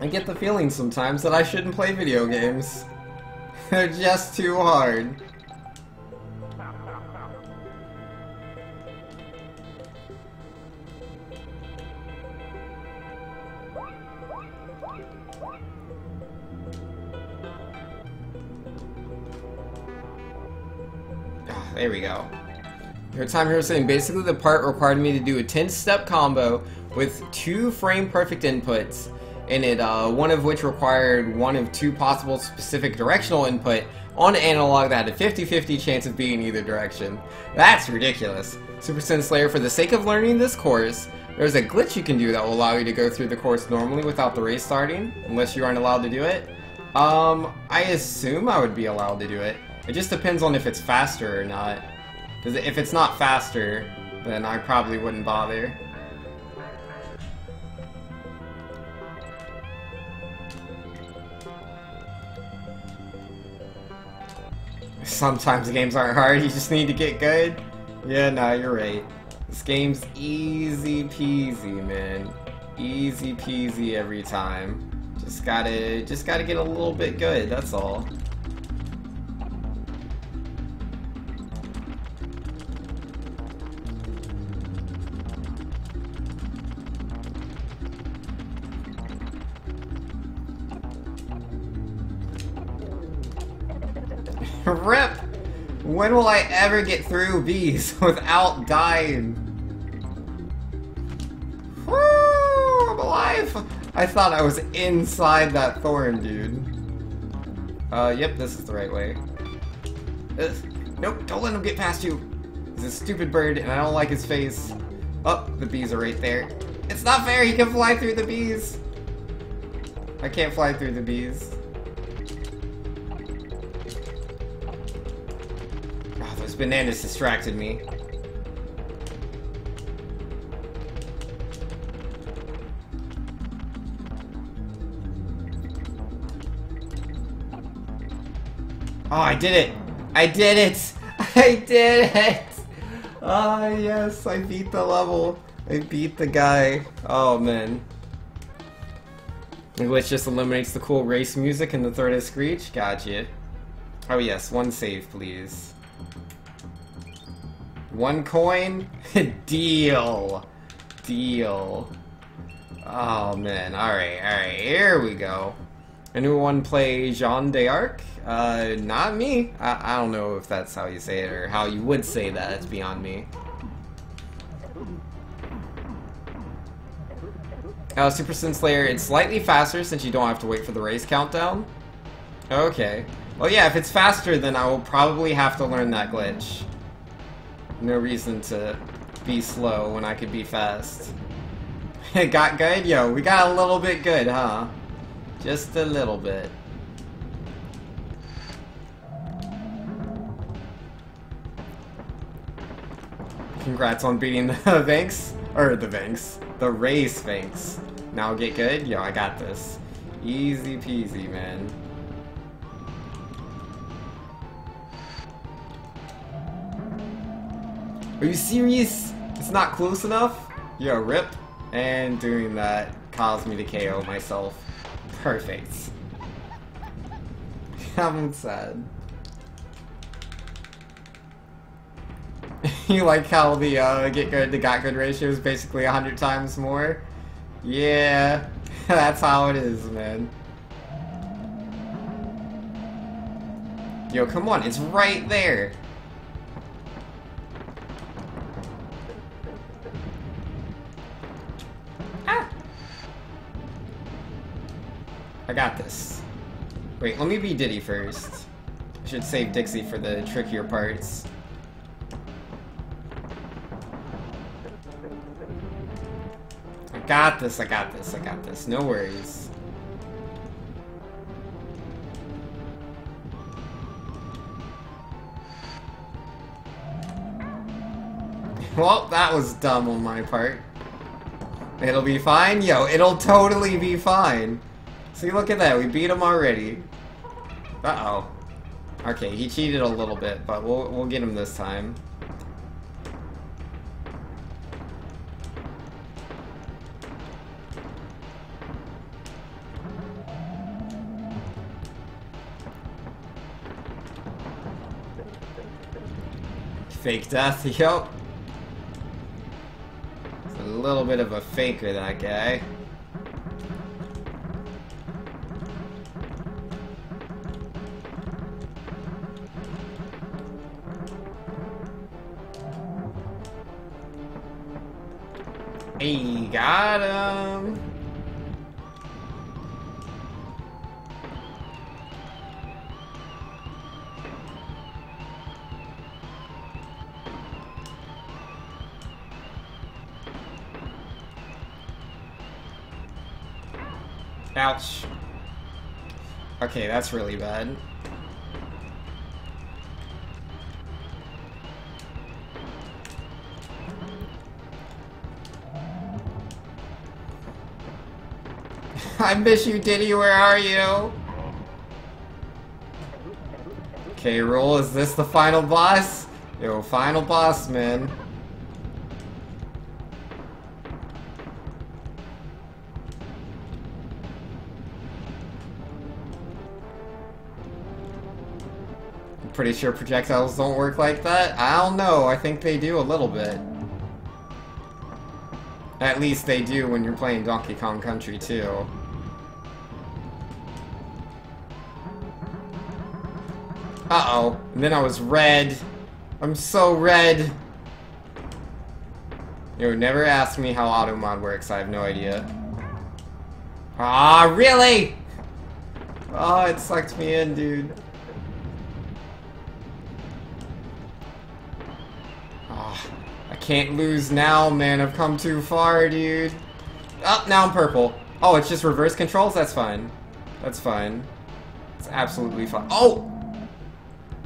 I get the feeling sometimes that I shouldn't play video games. They're just too hard. There we go. Your time here was saying basically the part required me to do a 10-step combo with 2 frame-perfect inputs in it, one of which required one of 2 possible specific directional input on analog that had a 50-50 chance of being either direction. That's ridiculous. Super Sin Slayer, for the sake of learning this course, there's a glitch you can do that will allow you to go through the course normally without the race starting, unless you aren't allowed to do it. I assume I would be allowed to do it. It just depends on if it's faster or not. Because if it's not faster, then I probably wouldn't bother. Sometimes games aren't hard, you just need to get good. Yeah, no, you're right. This game's easy peasy, man. Easy peasy every time. Just gotta get a little bit good, that's all. RIP! When will I ever get through these without dying? Woo! I'm alive! I thought I was inside that thorn, dude. Yep, this is the right way. Nope, don't let him get past you. He's a stupid bird, and I don't like his face. Oh, the bees are right there. It's not fair, he can fly through the bees. I can't fly through the bees. Oh, those bananas distracted me. Oh, I did it! I did it! I did it! Ah, yes, I beat the level. I beat the guy. Oh, man. The glitch just eliminates the cool race music and the threat of Screech? Gotcha. Oh, yes, one save, please. 1 coin? Deal! Deal. Oh, man. Alright, here we go. Anyone play Jeanne d'Arc? Not me. I don't know if that's how you say it, or how you would say that. It's beyond me. Super Sin Slayer, it's slightly faster since you don't have to wait for the race countdown. Okay. Well, yeah, if it's faster, then I will probably have to learn that glitch. No reason to be slow when I could be fast. It got good? Yo, we got a little bit good, huh? Just a little bit. Congrats on beating the Vanks. Or the Vanks. The race Vanks. Now get good? Yo, I got this. Easy peasy, man. Are you serious? It's not close enough? Yo, rip. And doing that caused me to KO myself. Perfect. I'm sad. You like how the get good to got good ratio is basically 100 times more? Yeah, that's how it is, man. Yo, come on, it's right there. Ah! I got this. Wait, let me be Diddy first. I should save Dixie for the trickier parts. I got this, I got this, I got this. No worries. Well, that was dumb on my part. It'll be fine? Yo, it'll totally be fine. See, look at that. We beat him already. Uh-oh. Okay, he cheated a little bit, but we'll get him this time. Fake death, yup. It's a little bit of a faker, that guy. Hey, got him! Ouch. Okay, that's really bad. I miss you, Diddy, where are you? Okay, Roll, is this the final boss? Yo, final boss, man. Pretty sure projectiles don't work like that? I don't know, I think they do a little bit. At least they do when you're playing Donkey Kong Country 2. Uh-oh, and then I was red. I'm so red. Yo, never ask me how auto mod works, I have no idea. Ah, really? Oh, it sucked me in, dude. I can't lose now, man. I've come too far, dude. Oh, now I'm purple. Oh, it's just reverse controls? That's fine. That's fine. It's absolutely fine. Oh!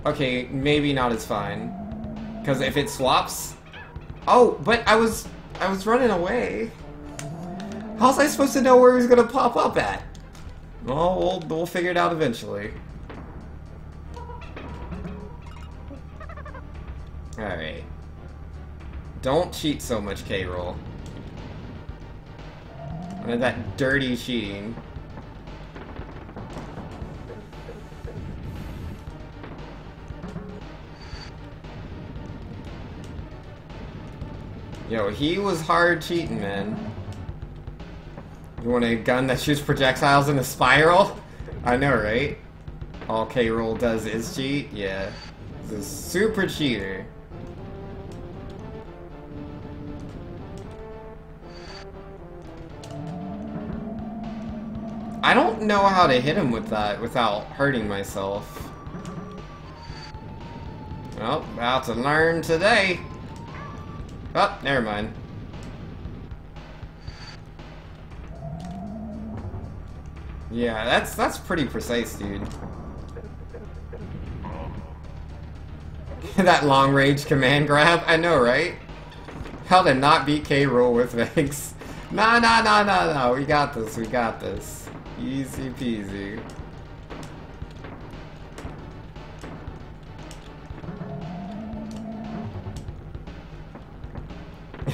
Okay, maybe not as fine. Because if it swaps... Oh, but I was running away. How was I supposed to know where he was going to pop up at? Well, we'll figure it out eventually. Alright. Don't cheat so much, K-Roll. None of that dirty cheating. Yo, he was hard cheating, man. You want a gun that shoots projectiles in a spiral? I know, right? All K-Roll does is cheat? Yeah. He's a super cheater. I don't know how to hit him with that without hurting myself. Well, about to learn today. Oh, never mind. Yeah, that's pretty precise, dude. That long-range command grab? I know, right? How to not beat K-Roll with Vex. No, no, no, no, no. We got this, we got this. Easy peasy.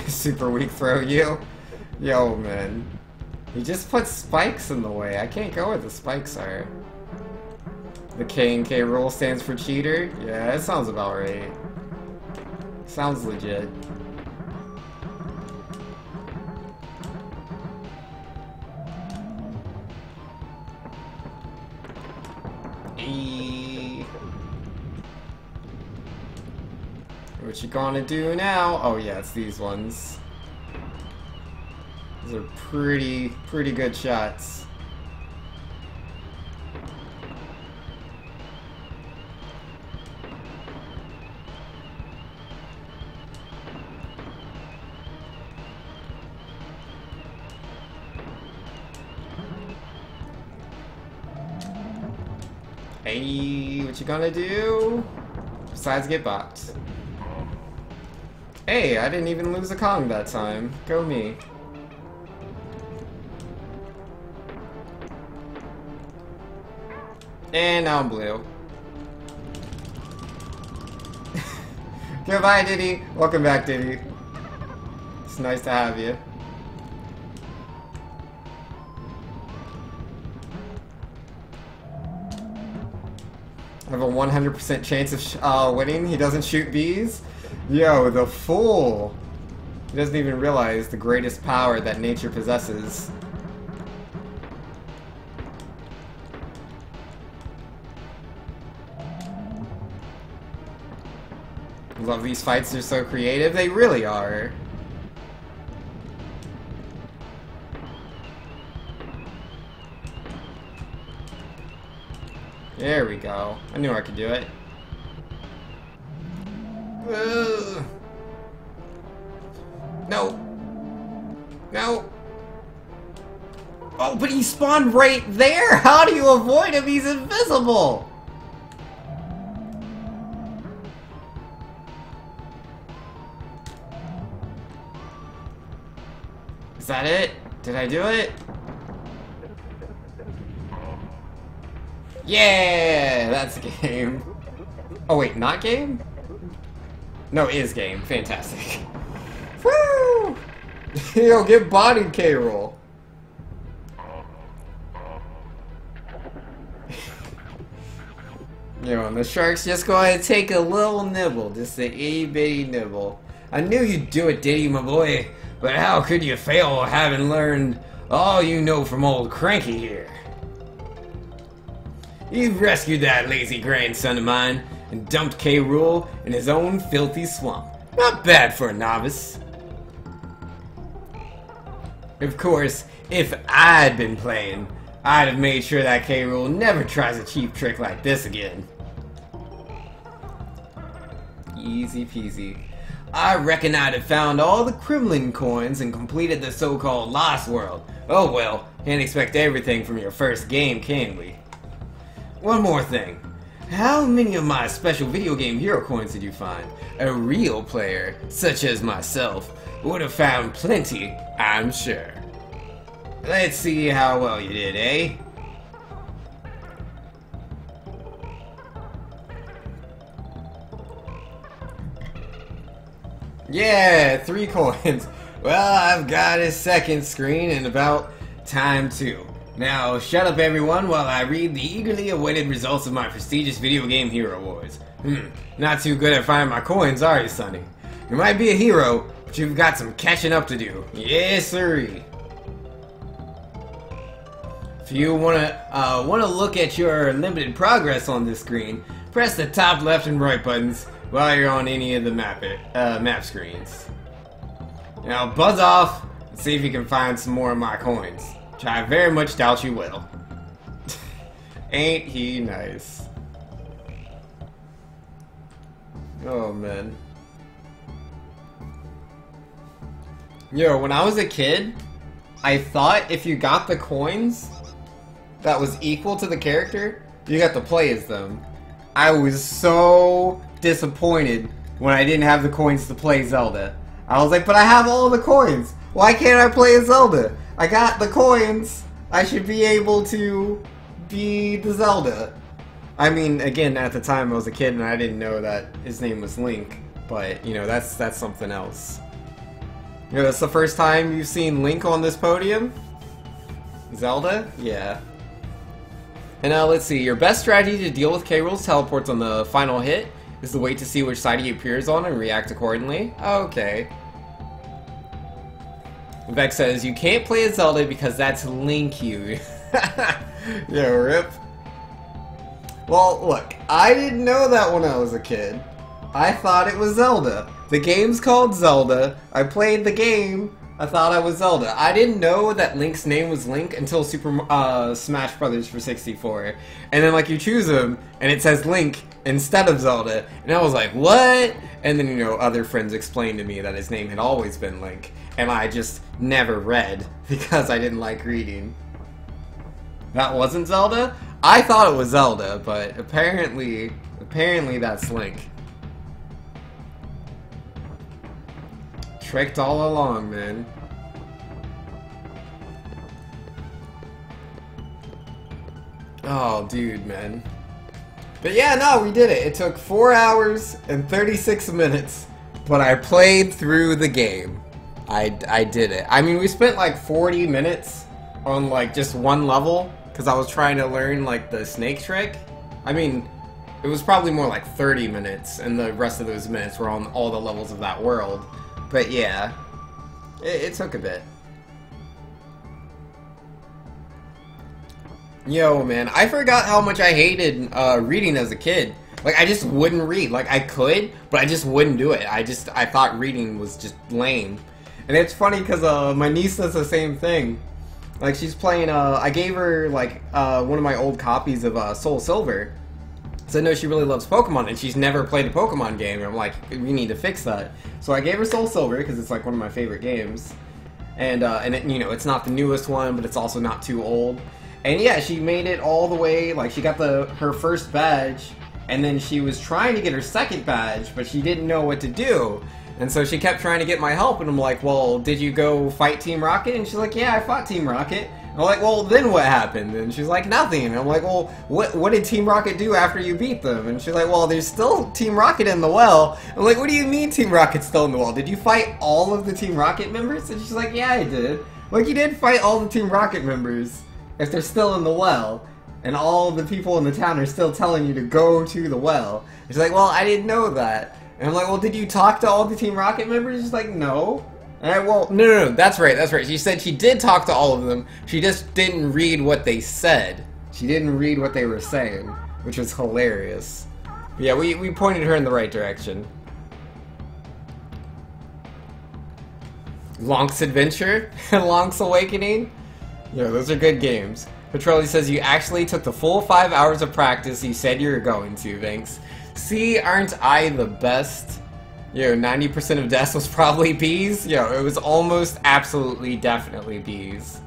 Super weak throw you. Yo, man. He just puts spikes in the way. I can't go where the spikes are. The K and K rule stands for cheater? Yeah, that sounds about right. Sounds legit. What you gonna do now? Oh yeah, it's these ones. These are pretty good shots. Hey, what you gonna do? Besides get bopped. Hey, I didn't even lose a Kong that time. Go me. And now I'm blue. Goodbye, Diddy. Welcome back, Diddy. It's nice to have you. I have a 100% chance of winning. He doesn't shoot bees. Yo, the fool! He doesn't even realize the greatest power that nature possesses. I love these fights, they're so creative. They really are. There we go. I knew I could do it. No. No. Oh, but he spawned right there! How do you avoid him? He's invisible! Is that it? Did I do it? Yeah! That's game. Oh wait, not game? No, is game. Fantastic. Woo! Yo, get bodied, K-Roll. Yo, and the shark's just going to take a little nibble. Just an itty-bitty nibble. I knew you'd do it, Diddy, my boy. But how could you fail having learned all you know from old Cranky here? You've rescued that lazy grandson of mine and dumped K-Rool in his own filthy swamp. Not bad for a novice. Of course, if I'd been playing, I'd have made sure that K-Rool never tries a cheap trick like this again. Easy peasy. I reckon I'd have found all the Kremlin coins and completed the so-called Lost World. Oh well, can't expect everything from your first game, can we? One more thing. How many of my special video game hero coins did you find? A real player, such as myself, would have found plenty, I'm sure. Let's see how well you did, eh? Yeah, 3 coins. Well, I've got a second screen and about time too. Now, shut up everyone while I read the eagerly awaited results of my prestigious video game hero awards. Not too good at finding my coins, are you, Sonny? You might be a hero, but you've got some catching up to do. Yes, sirree. If you wanna look at your limited progress on this screen, press the top left and right buttons while you're on any of the map screens. Now buzz off and see if you can find some more of my coins, which I very much doubt you will. Ain't he nice? Oh man. Yo, when I was a kid, I thought if you got the coins that was equal to the character, you got to play as them. I was so disappointed when I didn't have the coins to play Zelda. I was like, but I have all the coins. Why can't I play as Zelda? I got the coins. I should be able to be the Zelda. I mean, again, at the time I was a kid and I didn't know that his name was Link. But, you know, that's something else. You know, that's the first time you've seen Link on this podium? Zelda? Yeah. And now let's see, your best strategy to deal with K. Rool's teleports on the final hit is to wait to see which side he appears on and react accordingly. Okay. Vex says, you can't play as Zelda because that's Link you. Yeah, rip. Well, look, I didn't know that when I was a kid. I thought it was Zelda. The game's called Zelda. I played the game. I thought I was Zelda. I didn't know that Link's name was Link until Super Smash Brothers for 64. And then like you choose him, and it says Link instead of Zelda. And I was like, what? And then, you know, other friends explained to me that his name had always been Link. And I just never read because I didn't like reading. That wasn't Zelda? I thought it was Zelda, but apparently that's Link. Tricked all along, man. Oh, dude, man. But yeah, no, we did it. It took 4 hours and 36 minutes, but I played through the game. I did it. I mean, we spent like 40 minutes on like just one level, because I was trying to learn like the snake trick. I mean, it was probably more like 30 minutes, and the rest of those minutes were on all the levels of that world. But yeah, it took a bit. Yo, man, I forgot how much I hated reading as a kid. Like, I just wouldn't read. Like, I could, but I just wouldn't do it. I thought reading was just lame. And it's funny because my niece does the same thing. Like, she's playing, I gave her, like, one of my old copies of Soul Silver. So I know she really loves Pokemon, and she's never played a Pokemon game, and I'm like, we need to fix that. So I gave her Soul Silver, because it's like one of my favorite games. And it, you know, it's not the newest one, but it's also not too old. And yeah, she made it all the way, like, she got her first badge, and then she was trying to get her second badge, but she didn't know what to do. And so she kept trying to get my help, and I'm like, well, did you go fight Team Rocket? And she's like, yeah, I fought Team Rocket. And I'm like, well, then what happened? And she's like, nothing. And I'm like, well, what did Team Rocket do after you beat them? And she's like, well, there's still Team Rocket in the well. I'm like, what do you mean Team Rocket's still in the well? Did you fight all of the Team Rocket members? And she's like, yeah, I did. Like, you did fight all the Team Rocket members if they're still in the well. And all the people in the town are still telling you to go to the well. And she's like, well, I didn't know that. And I'm like, well, did you talk to all the Team Rocket members? She's like, no. And I, well, no, that's right. She said she did talk to all of them. She just didn't read what they said. She didn't read what they were saying, which was hilarious. But yeah, we pointed her in the right direction. Lonk's Adventure? Lonk's Awakening? Yeah, those are good games. Petrelli says you actually took the full 5 hours of practice you said you were going to, Vinks. See, aren't I the best? Yo, 90% of deaths was probably bees. Yo, it was almost absolutely definitely bees.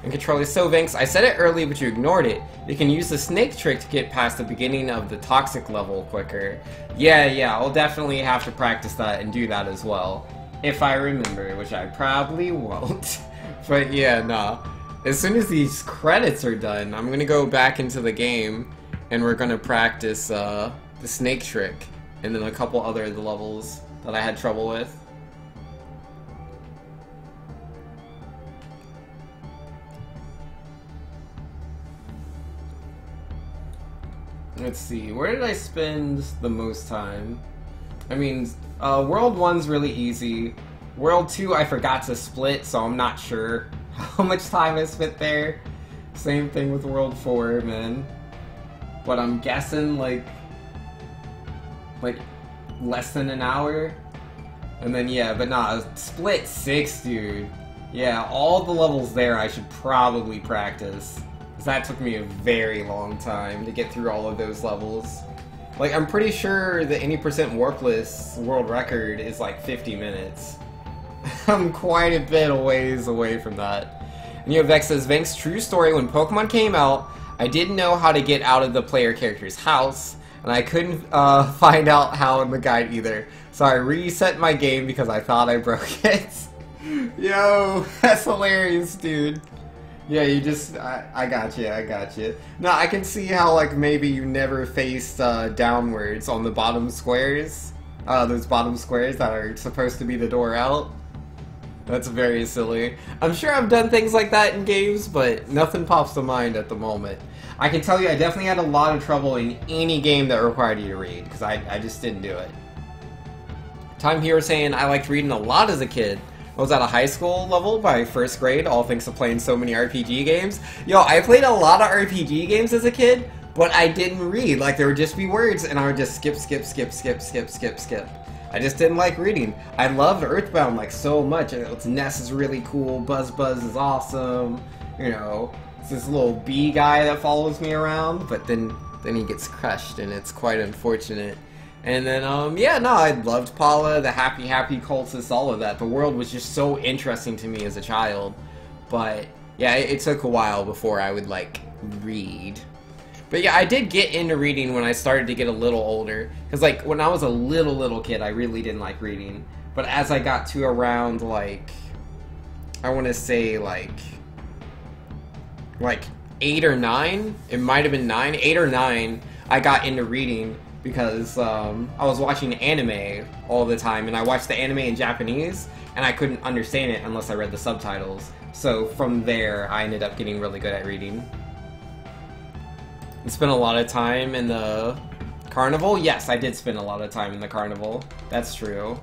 And controller, so Vinx, I said it early but you ignored it. You can use the snake trick to get past the beginning of the toxic level quicker. Yeah, I'll definitely have to practice that and do that as well. If I remember, which I probably won't. But yeah, nah. As soon as these credits are done, I'm gonna go back into the game and we're gonna practice the snake trick and then a couple other of the levels that I had trouble with. Let's see, where did I spend the most time? I mean, World 1's really easy. World 2 I forgot to split, so I'm not sure how much time I spent there. Same thing with World 4, man. But I'm guessing like less than an hour. And then yeah, but nah, split 6, dude. Yeah, all the levels there I should probably practice. Because that took me a very long time to get through all of those levels. Like, I'm pretty sure the 80% Warpless world record is like 50 minutes. I'm quite a bit a ways away from that. And you know, Vex says, Venk's true story, when Pokemon came out, I didn't know how to get out of the player character's house, and I couldn't find out how in the guide either. So I reset my game because I thought I broke it. Yo, that's hilarious, dude. Yeah, you just, I got you. No, I can see how, like, maybe you never faced downwards on the bottom squares. Those bottom squares that are supposed to be the door out. That's very silly. I'm sure I've done things like that in games, but nothing pops to mind at the moment. I can tell you I definitely had a lot of trouble in any game that required you to read, because I just didn't do it. Time Hero saying, I liked reading a lot as a kid. I was at a high school level by first grade, all thanks to playing so many RPG games. Yo, I played a lot of RPG games as a kid, but I didn't read. Like, there would just be words, and I would just skip. I just didn't like reading. I loved Earthbound, like, so much. Its Ness is really cool, Buzz is awesome, you know. It's this little bee guy that follows me around, but then he gets crushed, and it's quite unfortunate. And then, yeah, no, I loved Paula, the Happy Cultist, all of that. The world was just so interesting to me as a child. But, yeah, it took a while before I would, like, read. But, yeah, I did get into reading when I started to get a little older. Because, like, when I was a little kid, I really didn't like reading. But as I got to around, like, I want to say, like 8 or 9? It might have been 9. 8 or 9, I got into reading. Because I was watching anime all the time, and I watched the anime in Japanese, and I couldn't understand it unless I read the subtitles. So from there, I ended up getting really good at reading. And spent a lot of time in the carnival? Yes, I did spend a lot of time in the carnival. That's true.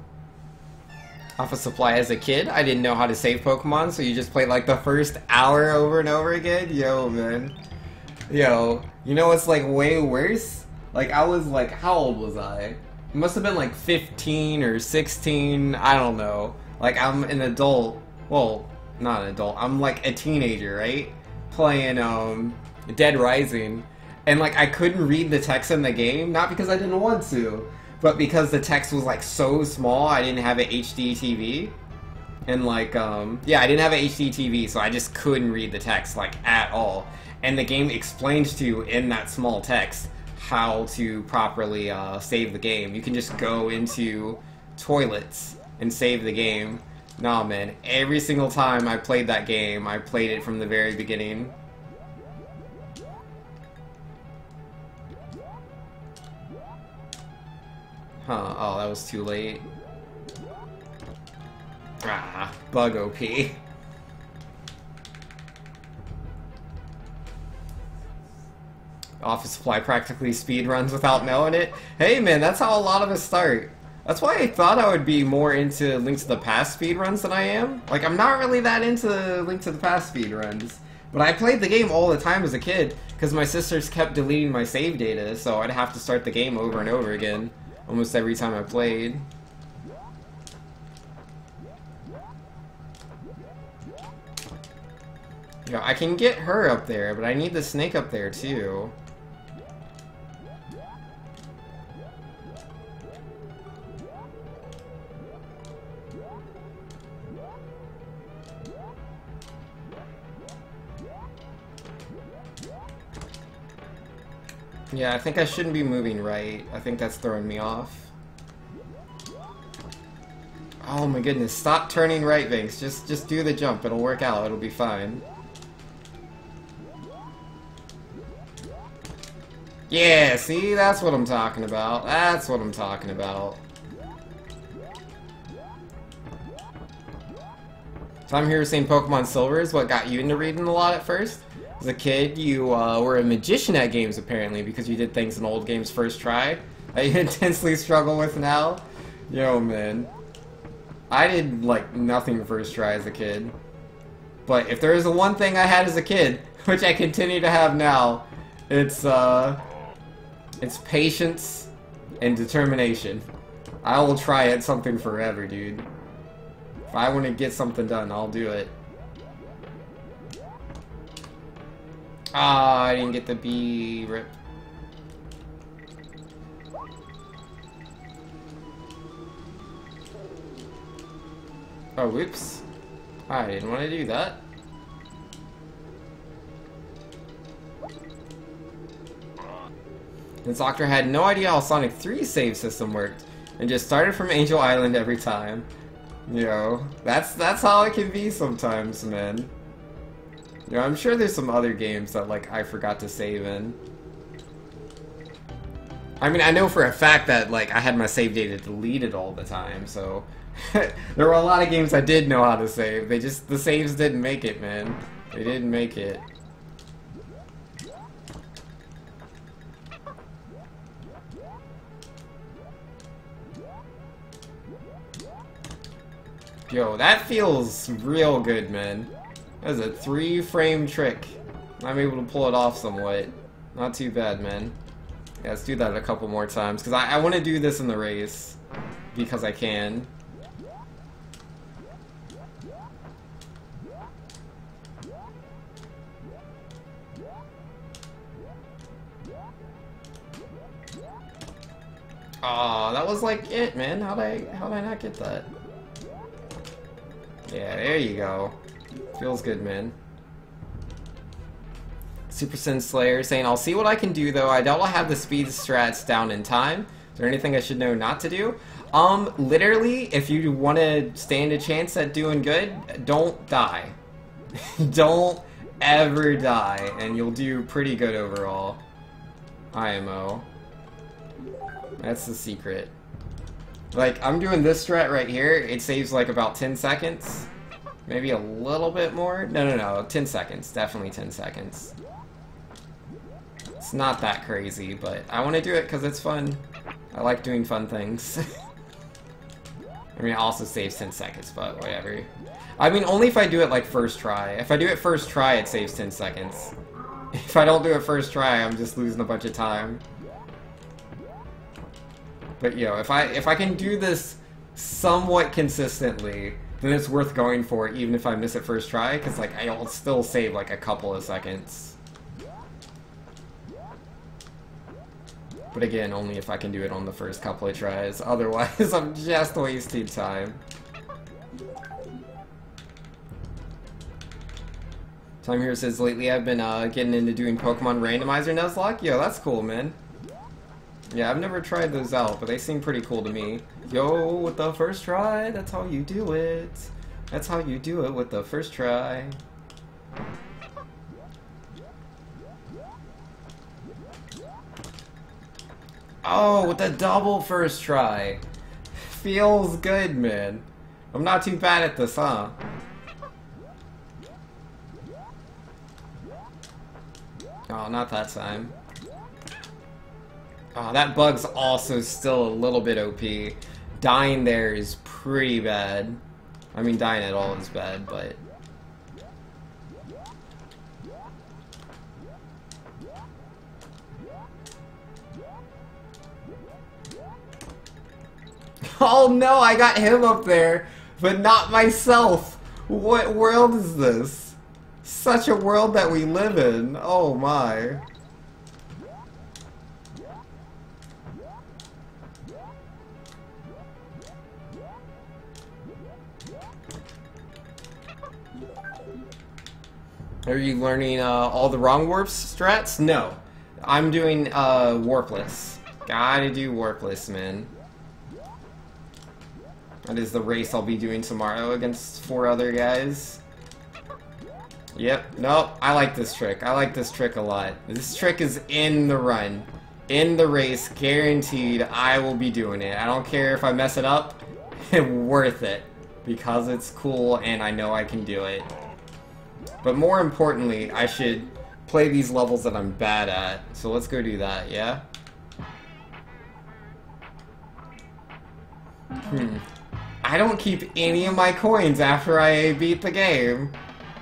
Office Supply as a kid, I didn't know how to save Pokemon, so you just played like the first hour over and over again? Yo, man. Yo, you know what's like way worse? Like, I was like, how old was I? It must have been like 15 or 16, I don't know. Like, I'm an adult, well, not an adult, I'm like a teenager, right? Playing, Dead Rising. And like, I couldn't read the text in the game, not because I didn't want to, but because the text was like so small, I didn't have an HD TV. And like, yeah, I didn't have an HD TV, so I just couldn't read the text, like, at all. And the game explains to you in that small text how to properly save the game. You can just go into toilets and save the game. Nah, man, every single time I played that game, I played it from the very beginning. Huh, oh, that was too late. Ah, bug OP. Office Supply practically speedruns without knowing it. Hey man, that's how a lot of us start. That's why I thought I would be more into Link to the Past speedruns than I am. Like, I'm not really that into Link to the Past speedruns. But I played the game all the time as a kid, because my sisters kept deleting my save data, so I'd have to start the game over and over again, almost every time I played. Yeah, I can get her up there, but I need the snake up there too. Yeah, I think I shouldn't be moving right. I think that's throwing me off. Oh my goodness, stop turning right, Vinks. Just do the jump. It'll work out. It'll be fine. Yeah, see? That's what I'm talking about. That's what I'm talking about. So I'm here saying Pokemon Silver is what got you into reading a lot at first. As a kid, you were a magician at games, apparently, because you did things in old games first try that you intensely struggle with now. Yo, man. I did, like, nothing first try as a kid. But if there is the one thing I had as a kid, which I continue to have now, it's patience and determination. I will try at something forever, dude. If I want to get something done, I'll do it. Ah, I didn't get the B rip. Oh, whoops. I didn't want to do that. This doctor had no idea how Sonic 3's save system worked, and just started from Angel Island every time. You know, that's how it can be sometimes, man. You know, I'm sure there's some other games that, like, I forgot to save in. I mean, I know for a fact that, like, I had my save data deleted all the time, so... there were a lot of games I did know how to save. They just... the saves didn't make it, man. They didn't make it. Yo, that feels real good, man. That is a 3-frame trick. I'm able to pull it off somewhat. Not too bad, man. Yeah, let's do that a couple more times, because I want to do this in the race. Because I can. Aw, that was like it, man. How'd I not get that? Yeah, there you go. Feels good, man. Super Sin Slayer saying, I'll see what I can do, though. I doubt I'll have the speed strats down in time. Is there anything I should know not to do? Literally, if you want to stand a chance at doing good, don't die. Don't ever die, and you'll do pretty good overall. IMO. That's the secret. Like, I'm doing this strat right here. It saves like about 10 seconds. Maybe a little bit more. No. 10 seconds. Definitely 10 seconds. It's not that crazy, but I want to do it because it's fun. I like doing fun things. I mean, it also saves 10 seconds, but whatever. I mean, only if I do it like first try. If I do it first try, it saves 10 seconds. If I don't do it first try, I'm just losing a bunch of time. But yo, if I can do this somewhat consistently, then it's worth going for, even if I miss it first try, because like I'll still save like a couple of seconds. But again, only if I can do it on the first couple of tries. Otherwise, I'm just wasting time. Time here says, lately I've been getting into doing Pokemon Randomizer Nuzlocke. Yo, that's cool, man. Yeah, I've never tried those out, but they seem pretty cool to me. Yo, with the first try, that's how you do it. That's how you do it with the first try. Oh, with the double first try. Feels good, man. I'm not too bad at this, huh? Oh, not that time. Oh, that bug's also still a little bit OP. Dying there is pretty bad. I mean, dying at all is bad, but... Oh no, I got him up there, but not myself. What world is this? Such a world that we live in. Oh my. Are you learning all the wrong warp strats? No. I'm doing Warpless. Gotta do Warpless, man. That is the race I'll be doing tomorrow against 4 other guys. Yep, nope, I like this trick. I like this trick a lot. This trick is in the run. In the race, guaranteed I will be doing it. I don't care if I mess it up, worth it. Because it's cool and I know I can do it. But more importantly, I should play these levels that I'm bad at. So let's go do that, yeah? I don't keep any of my coins after I beat the game.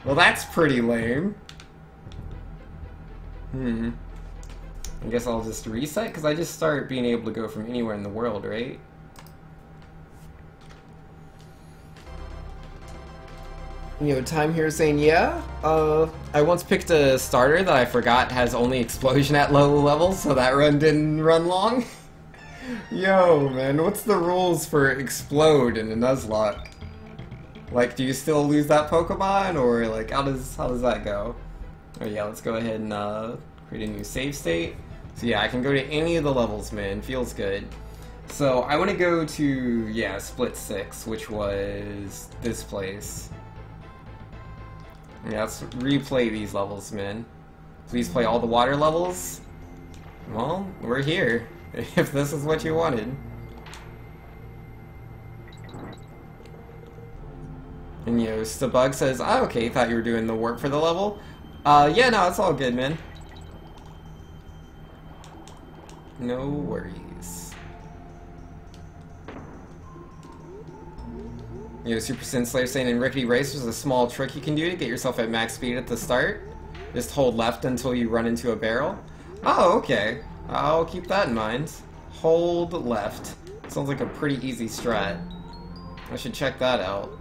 Well, that's pretty lame. I guess I'll just reset, because I just start being able to go from anywhere in the world, right? You know, Time here saying, yeah, I once picked a starter that I forgot has only explosion at low levels, so that run didn't run long. Yo, man, what's the rules for explode in a Nuzlocke? Like, do you still lose that Pokemon, or like, how does that go? Oh yeah, let's go ahead and create a new save state. So yeah, I can go to any of the levels, man. Feels good. So I want to go to, yeah, Split 6, which was this place. Yeah, let's replay these levels, man. Please play all the water levels. Well, we're here, if this is what you wanted. And you know, Stabug says, oh, okay, thought you were doing the work for the level. Yeah, no, it's all good, man. No worries. You know, Super Sin Slayer saying in Rickety Race there's a small trick you can do to get yourself at max speed at the start. Just hold left until you run into a barrel. Oh, okay. I'll keep that in mind. Hold left. Sounds like a pretty easy strat. I should check that out.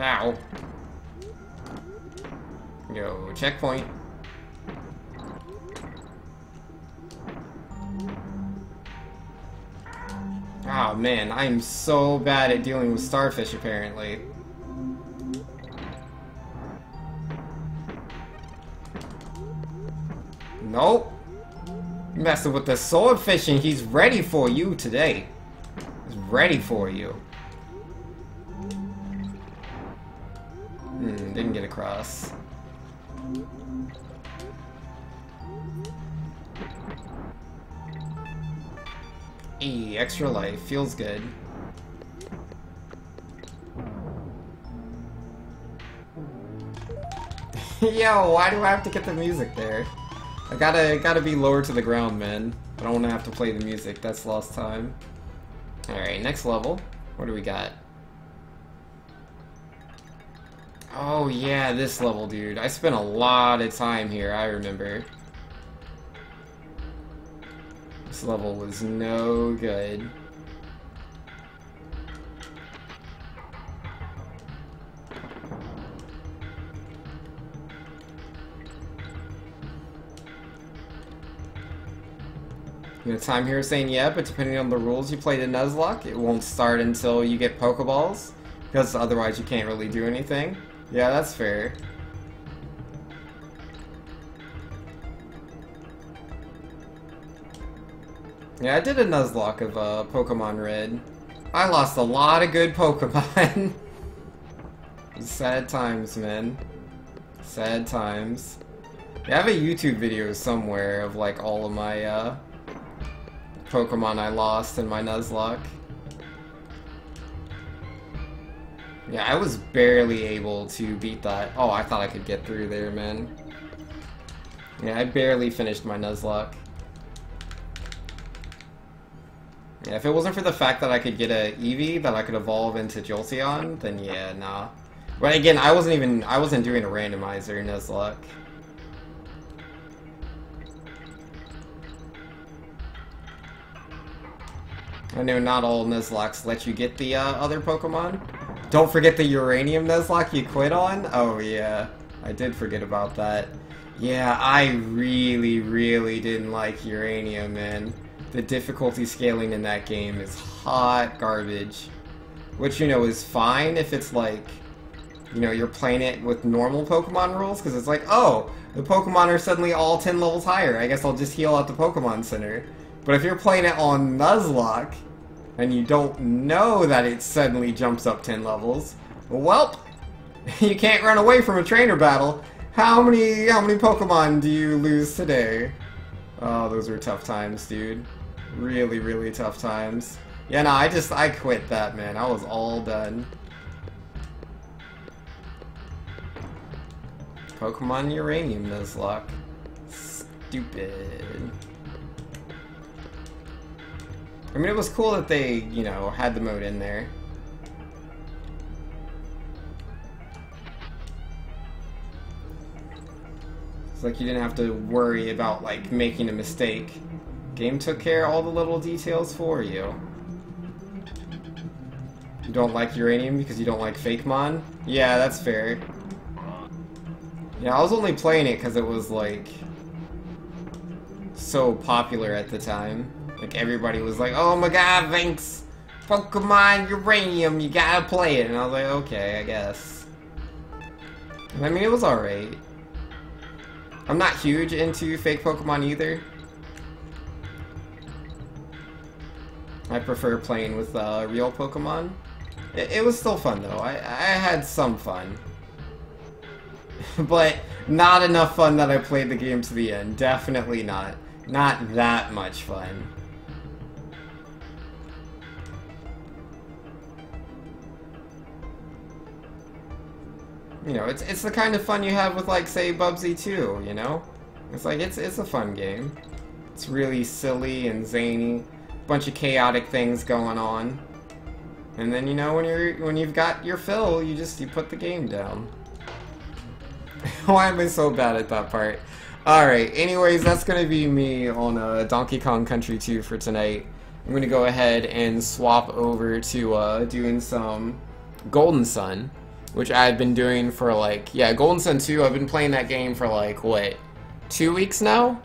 Ow. Yo, checkpoint. Oh man, I am so bad at dealing with starfish apparently. Nope. Messing with the swordfish and he's ready for you today. He's ready for you. Didn't get across. Extra life. Feels good. Yo, why do I have to get the music there? I gotta be lower to the ground, man. I don't want to have to play the music. That's lost time. Alright, next level. What do we got? Oh yeah, this level, dude. I spent a lot of time here, I remember. This level was no good. You know, Time here saying yeah, but depending on the rules you play the Nuzlocke, it won't start until you get Pokeballs, because otherwise you can't really do anything. Yeah, that's fair. Yeah, I did a Nuzlocke of Pokemon Red. I lost a lot of good Pokemon. Sad times, man. Sad times. Yeah, I have a YouTube video somewhere of like all of my Pokemon I lost in my Nuzlocke. Yeah, I was barely able to beat that. Oh, I thought I could get through there, man. Yeah, I barely finished my Nuzlocke. Yeah, if it wasn't for the fact that I could get a Eevee that I could evolve into Jolteon, then yeah, nah. But again, I wasn't doing a randomizer in Nuzlocke. I know not all Nuzlocks let you get the other Pokemon. Don't forget the Uranium Nuzlocke you quit on? Oh yeah, I did forget about that. Yeah, I really, really didn't like Uranium, man. The difficulty scaling in that game is hot garbage. which, you know, is fine if it's like, you know, you're playing it with normal Pokemon rules, because it's like, oh, the Pokemon are suddenly all 10 levels higher, I guess I'll just heal at the Pokemon Center. But if you're playing it on Nuzlocke, and you don't know that it suddenly jumps up 10 levels, well, you can't run away from a trainer battle. How many Pokemon do you lose today? Oh, those were tough times, dude. Really, really tough times. Yeah, no, I quit that, man. I was all done. Pokemon Uranium Nuzlocke. Stupid. I mean, it was cool that they, you know, had the mode in there. It's like you didn't have to worry about, like, making a mistake. Game took care of all the little details for you. You don't like Uranium because you don't like Fakemon? Yeah, that's fair. Yeah, I was only playing it because it was, like, so popular at the time. Like, everybody was like, oh my god, thanks! Pokemon Uranium, you gotta play it! And I was like, okay, I guess. And I mean, it was alright. I'm not huge into fake Pokemon either. I prefer playing with real Pokemon. It was still fun, though. I had some fun. But not enough fun that I played the game to the end. Definitely not. Not that much fun. You know, it's the kind of fun you have with, like, say, Bubsy 2, you know? It's like, it's a fun game. It's really silly and zany. Bunch of chaotic things going on. And then, you know, when you've got your fill, you put the game down. Why am I so bad at that part? Alright, anyways, that's gonna be me on Donkey Kong Country 2 for tonight. I'm gonna go ahead and swap over to doing some Golden Sun, which I've been doing for, like, yeah, Golden Sun 2, I've been playing that game for, like, what, 2 weeks now?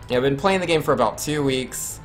Yeah, I've been playing the game for about 2 weeks.